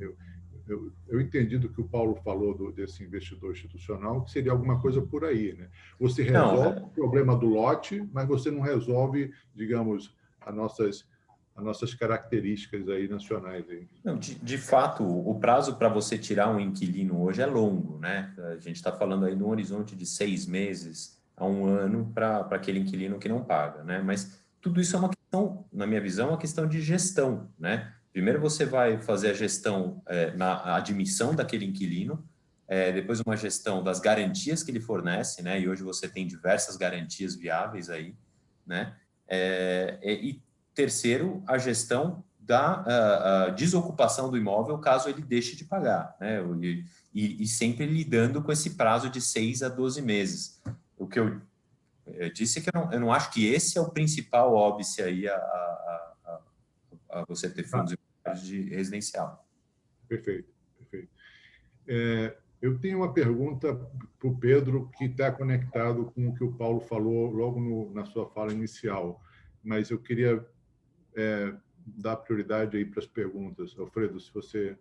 Eu entendi do que o Paulo falou desse investidor institucional, que seria alguma coisa por aí, né? Você resolve o problema do lote, mas você não resolve, digamos, as nossas características aí nacionais. Aí. Não, de fato, o prazo para você tirar um inquilino hoje é longo, né? A gente está falando aí de um horizonte de 6 meses a 1 ano para aquele inquilino que não paga, né? Mas tudo isso é uma questão, na minha visão, uma questão de gestão, né? Primeiro você vai fazer a gestão na admissão daquele inquilino, depois uma gestão das garantias que ele fornece, né? E hoje você tem diversas garantias viáveis aí, né? E terceiro, a gestão da desocupação do imóvel caso ele deixe de pagar, né? E sempre lidando com esse prazo de 6 a 12 meses. O que eu disse é que eu não acho que esse é o principal óbice aí a você ter fundos imobiliários de residencial. Perfeito, perfeito. Eu tenho uma pergunta para o Pedro que está conectado com o que o Paulo falou logo na sua fala inicial, mas eu queria dar prioridade aí para as perguntas. Alfredo, se você...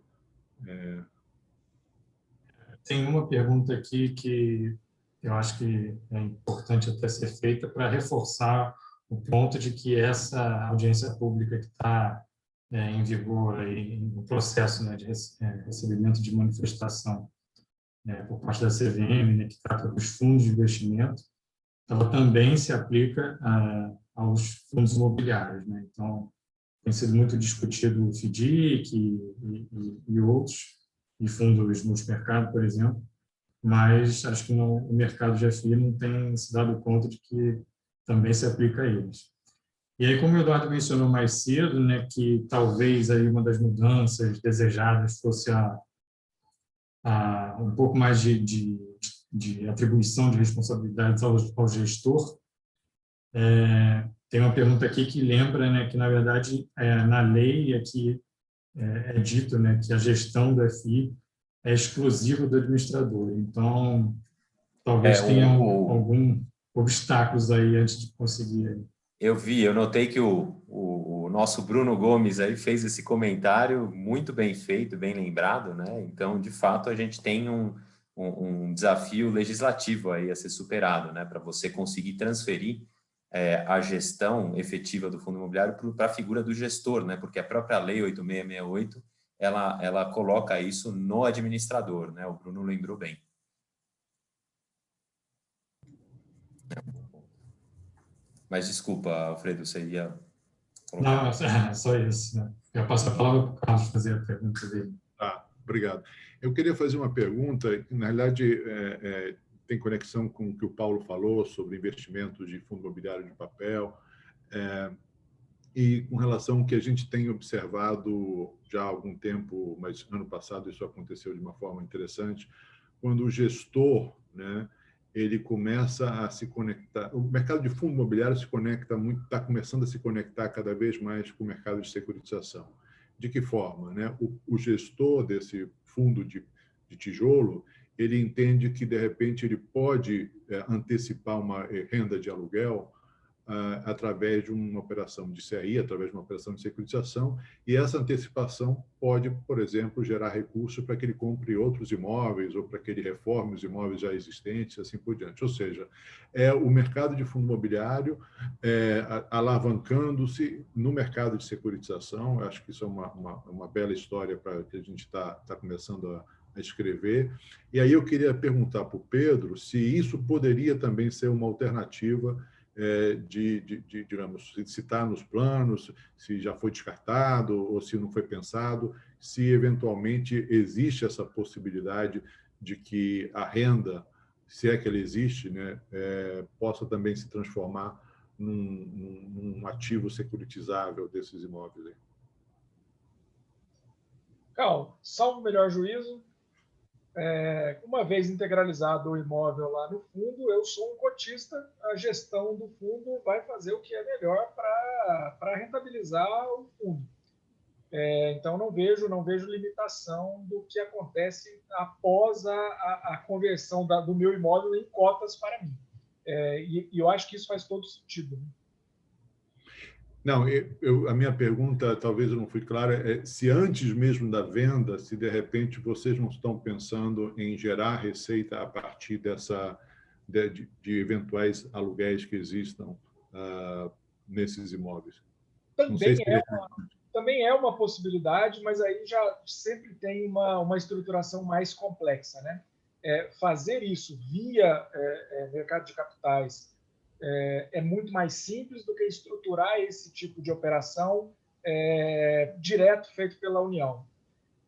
Tem uma pergunta aqui que eu acho que é importante até ser feita para reforçar o ponto de que essa audiência pública que está em vigor aí, no processo, né, de recebimento de manifestação por parte da CVM, né, que trata dos fundos de investimento, ela também se aplica aos fundos imobiliários, né? Então, tem sido muito discutido o FDIC e outros, e fundos multimercado, por exemplo, mas acho que o mercado de FI não tem se dado conta de que também se aplica a eles. E aí, como o Eduardo mencionou mais cedo, né, que talvez aí uma das mudanças desejadas fosse um pouco mais de atribuição de responsabilidades ao gestor, tem uma pergunta aqui que lembra, né, que, na verdade, na lei aqui é dito, né, que a gestão do FI é exclusiva do administrador. Então, talvez tenha algum obstáculos aí antes de conseguir. Eu notei que o nosso Bruno Gomes aí fez esse comentário muito bem feito, bem lembrado, né? Então, de fato, a gente tem um desafio legislativo aí a ser superado, né? Para você conseguir transferir a gestão efetiva do fundo imobiliário para a figura do gestor, né? Porque a própria lei 8668, ela coloca isso no administrador, né? O Bruno lembrou bem. Mas desculpa, Alfredo, você ia colocar... Não, só isso, né? Eu passo a palavra para o Carlos fazer a pergunta dele. Obrigado. Eu queria fazer uma pergunta, que, na realidade, tem conexão com o que o Paulo falou sobre investimentos de fundo imobiliário de papel, e com relação ao que a gente tem observado já há algum tempo, mas ano passado isso aconteceu de uma forma interessante, quando o gestor, né, ele começa a se conectar. O mercado de fundo imobiliário se conecta muito, está começando a se conectar cada vez mais com o mercado de securitização. De que forma, né? O gestor desse fundo de tijolo, ele entende que, de repente, ele pode antecipar uma renda de aluguel através de uma operação de CRI, através de uma operação de securitização, e essa antecipação pode, por exemplo, gerar recurso para que ele compre outros imóveis ou para que ele reforme os imóveis já existentes, assim por diante. Ou seja, o mercado de fundo imobiliário alavancando-se no mercado de securitização. Eu acho que isso é uma bela história para que a gente está começando a escrever. E aí eu queria perguntar para o Pedro se isso poderia também ser uma alternativa digamos, se está nos planos, se já foi descartado ou se não foi pensado, se eventualmente existe essa possibilidade de que a renda, se é que ela existe, né, possa também se transformar num ativo securitizável desses imóveis aí. Cal, salvo o melhor juízo, uma vez integralizado o imóvel lá no fundo, eu sou um cotista, a gestão do fundo vai fazer o que é melhor para rentabilizar o fundo. Então, não vejo limitação do que acontece após a conversão do meu imóvel em cotas para mim. E eu acho que isso faz todo sentido, né? Não, a minha pergunta, talvez eu não fui clara, é se antes mesmo da venda, se de repente vocês não estão pensando em gerar receita a partir de eventuais aluguéis que existam nesses imóveis. Também é uma possibilidade, mas aí já sempre tem uma estruturação mais complexa, né? Fazer isso via mercado de capitais é muito mais simples do que estruturar esse tipo de operação direto feito pela União.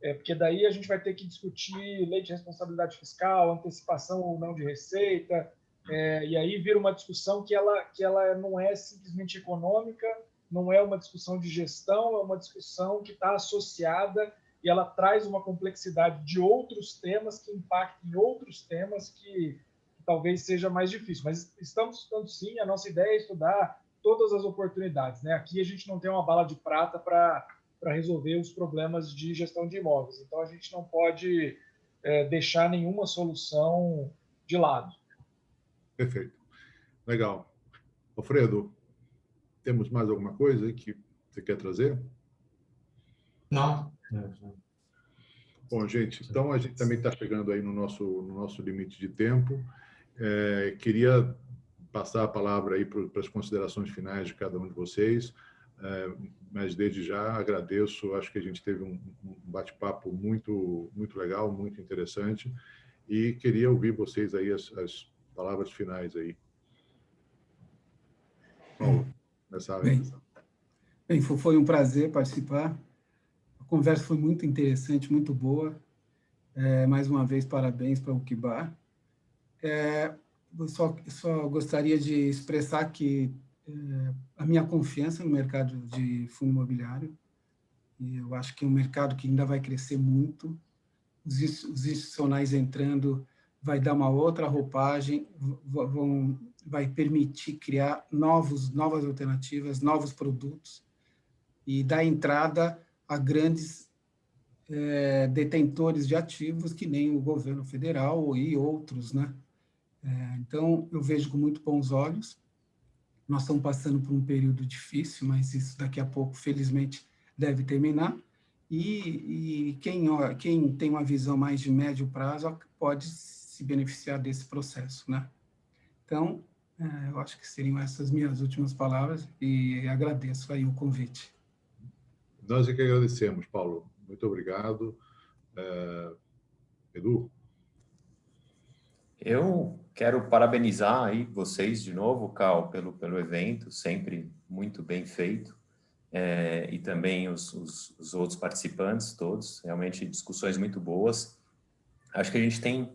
Porque daí a gente vai ter que discutir lei de responsabilidade fiscal, antecipação ou não de receita, e aí vira uma discussão que ela não é simplesmente econômica, não é uma discussão de gestão, é uma discussão que está associada e ela traz uma complexidade de outros temas que impactam em outros temas que talvez seja mais difícil. Mas estamos estudando sim, a nossa ideia é estudar todas as oportunidades, né? Aqui a gente não tem uma bala de prata para resolver os problemas de gestão de imóveis. Então, a gente não pode deixar nenhuma solução de lado. Perfeito. Legal. Alfredo, temos mais alguma coisa aí que você quer trazer? Não. Bom, gente, então a gente também está chegando aí no nosso limite de tempo. Queria passar a palavra aí para as considerações finais de cada um de vocês, mas desde já agradeço, acho que a gente teve um bate-papo muito, muito legal, muito interessante, e queria ouvir vocês aí as palavras finais aí. Paulo, nessa área. Bem, foi um prazer participar. A conversa foi muito interessante, muito boa. Mais uma vez, parabéns para o Ukibar. Eu só gostaria de expressar que a minha confiança no mercado de fundo imobiliário, e eu acho que é um mercado que ainda vai crescer muito. Os institucionais entrando vai dar uma outra roupagem, vai permitir criar novas alternativas, novos produtos, e dar entrada a grandes detentores de ativos, que nem o governo federal e outros, né? Então, eu vejo com muito bons olhos. Nós estamos passando por um período difícil, mas isso daqui a pouco, felizmente, deve terminar. E quem tem uma visão mais de médio prazo pode se beneficiar desse processo, né? Então, eu acho que seriam essas minhas últimas palavras e agradeço aí o convite. Nós é que agradecemos, Paulo. Muito obrigado. Edu? Eu quero parabenizar aí vocês de novo, Cal, pelo evento, sempre muito bem feito, e também os outros participantes todos, realmente discussões muito boas. Acho que a gente tem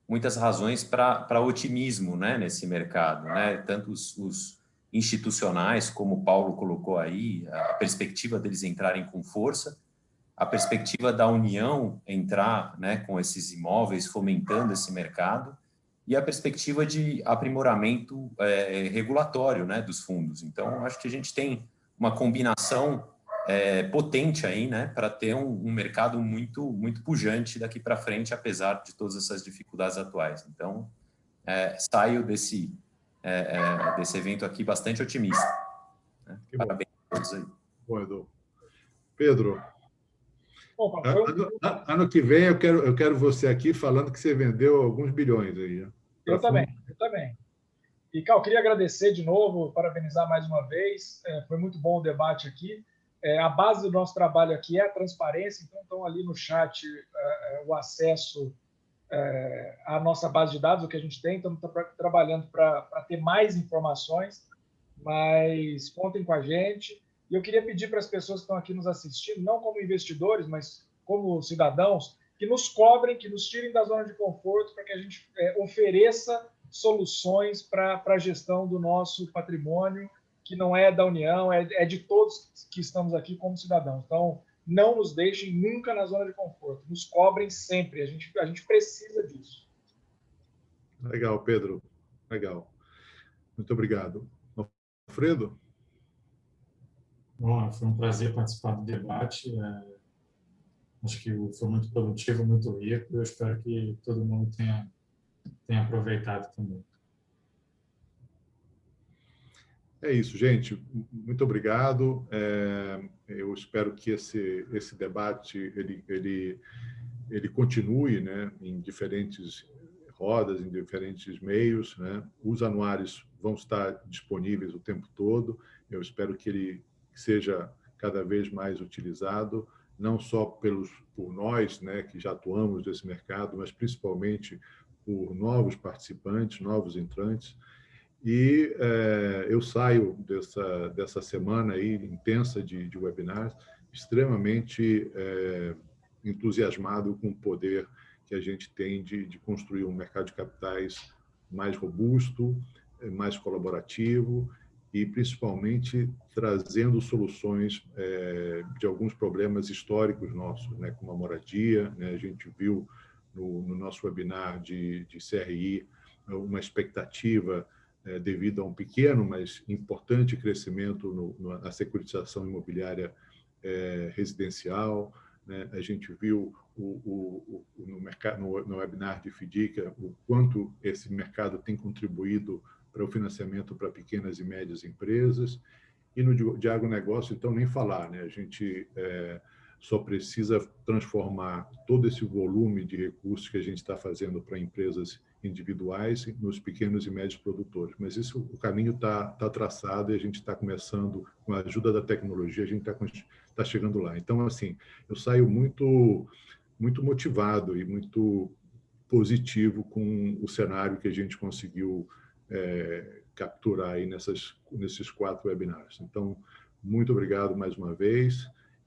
muitas razões para otimismo, né, nesse mercado, né? Tanto os institucionais, como o Paulo colocou aí, a perspectiva deles entrarem com força, a perspectiva da União entrar, né, com esses imóveis, fomentando esse mercado, e a perspectiva de aprimoramento regulatório, né, dos fundos. Então, acho que a gente tem uma combinação potente aí, né, para ter um mercado muito, muito pujante daqui para frente, apesar de todas essas dificuldades atuais. Então, saio desse evento aqui bastante otimista. Né? Parabéns a todos aí. Bom, Edu. Pedro? Opa, ano que vem eu quero você aqui falando que você vendeu alguns bilhões aí. Né? Eu também. E, Cal, queria agradecer de novo, parabenizar mais uma vez. Foi muito bom o debate aqui. A base do nosso trabalho aqui é a transparência, então estão ali no chat o acesso à nossa base de dados, o que a gente tem. Estamos trabalhando para ter mais informações, mas contem com a gente. E eu queria pedir para as pessoas que estão aqui nos assistindo, não como investidores, mas como cidadãos, que nos cobrem, que nos tirem da zona de conforto para que a gente ofereça soluções para a gestão do nosso patrimônio, que não é da União, é de todos que estamos aqui como cidadãos. Então, não nos deixem nunca na zona de conforto, nos cobrem sempre, a gente precisa disso. Legal, Pedro. Legal. Muito obrigado. Alfredo? Bom, foi um prazer participar do debate. Acho que foi muito produtivo, muito rico. Eu espero que todo mundo tenha aproveitado também. É isso, gente. Muito obrigado. Eu espero que esse debate ele continue, né, em diferentes rodas, em diferentes meios, né? Os anuários vão estar disponíveis o tempo todo. Eu espero que ele seja cada vez mais utilizado, não só por nós, né, que já atuamos nesse mercado, mas principalmente por novos participantes, novos entrantes. E eu saio dessa semana aí intensa de webinars extremamente entusiasmado com o poder que a gente tem de construir um mercado de capitais mais robusto, mais colaborativo e, principalmente, trazendo soluções de alguns problemas históricos nossos, né, como a moradia. Né? A gente viu no nosso webinar de CRI uma expectativa devido a um pequeno, mas importante crescimento na securitização imobiliária residencial, né? A gente viu no webinar de FDICA o quanto esse mercado tem contribuído para o financiamento para pequenas e médias empresas, e no de agronegócio, então, nem falar, né? A gente só precisa transformar todo esse volume de recursos que a gente está fazendo para empresas individuais nos pequenos e médios produtores. Mas isso, o caminho está traçado, e a gente está começando, com a ajuda da tecnologia, a gente está chegando lá. Então, assim, eu saio muito motivado e muito positivo com o cenário que a gente conseguiu capturar aí nesses 4 webinars. Então, muito obrigado mais uma vez,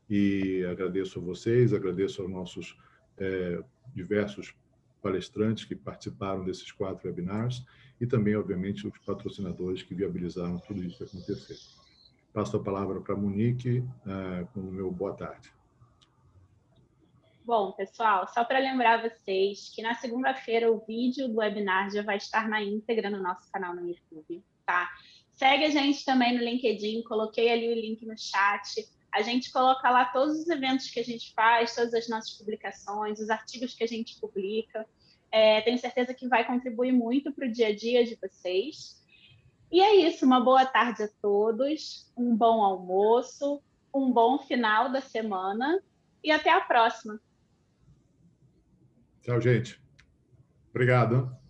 e agradeço a vocês, agradeço aos nossos diversos palestrantes que participaram desses 4 webinars, e também, obviamente, os patrocinadores que viabilizaram tudo isso acontecer. Passo a palavra para a Monique, com o meu boa tarde. Bom, pessoal, só para lembrar vocês que na segunda-feira o vídeo do webinar já vai estar na íntegra no nosso canal no YouTube, tá? Segue a gente também no LinkedIn, coloquei ali o link no chat. A gente coloca lá todos os eventos que a gente faz, todas as nossas publicações, os artigos que a gente publica. Tenho certeza que vai contribuir muito para o dia a dia de vocês. E é isso, uma boa tarde a todos, um bom almoço, um bom final da semana e até a próxima. Tchau, gente. Obrigado.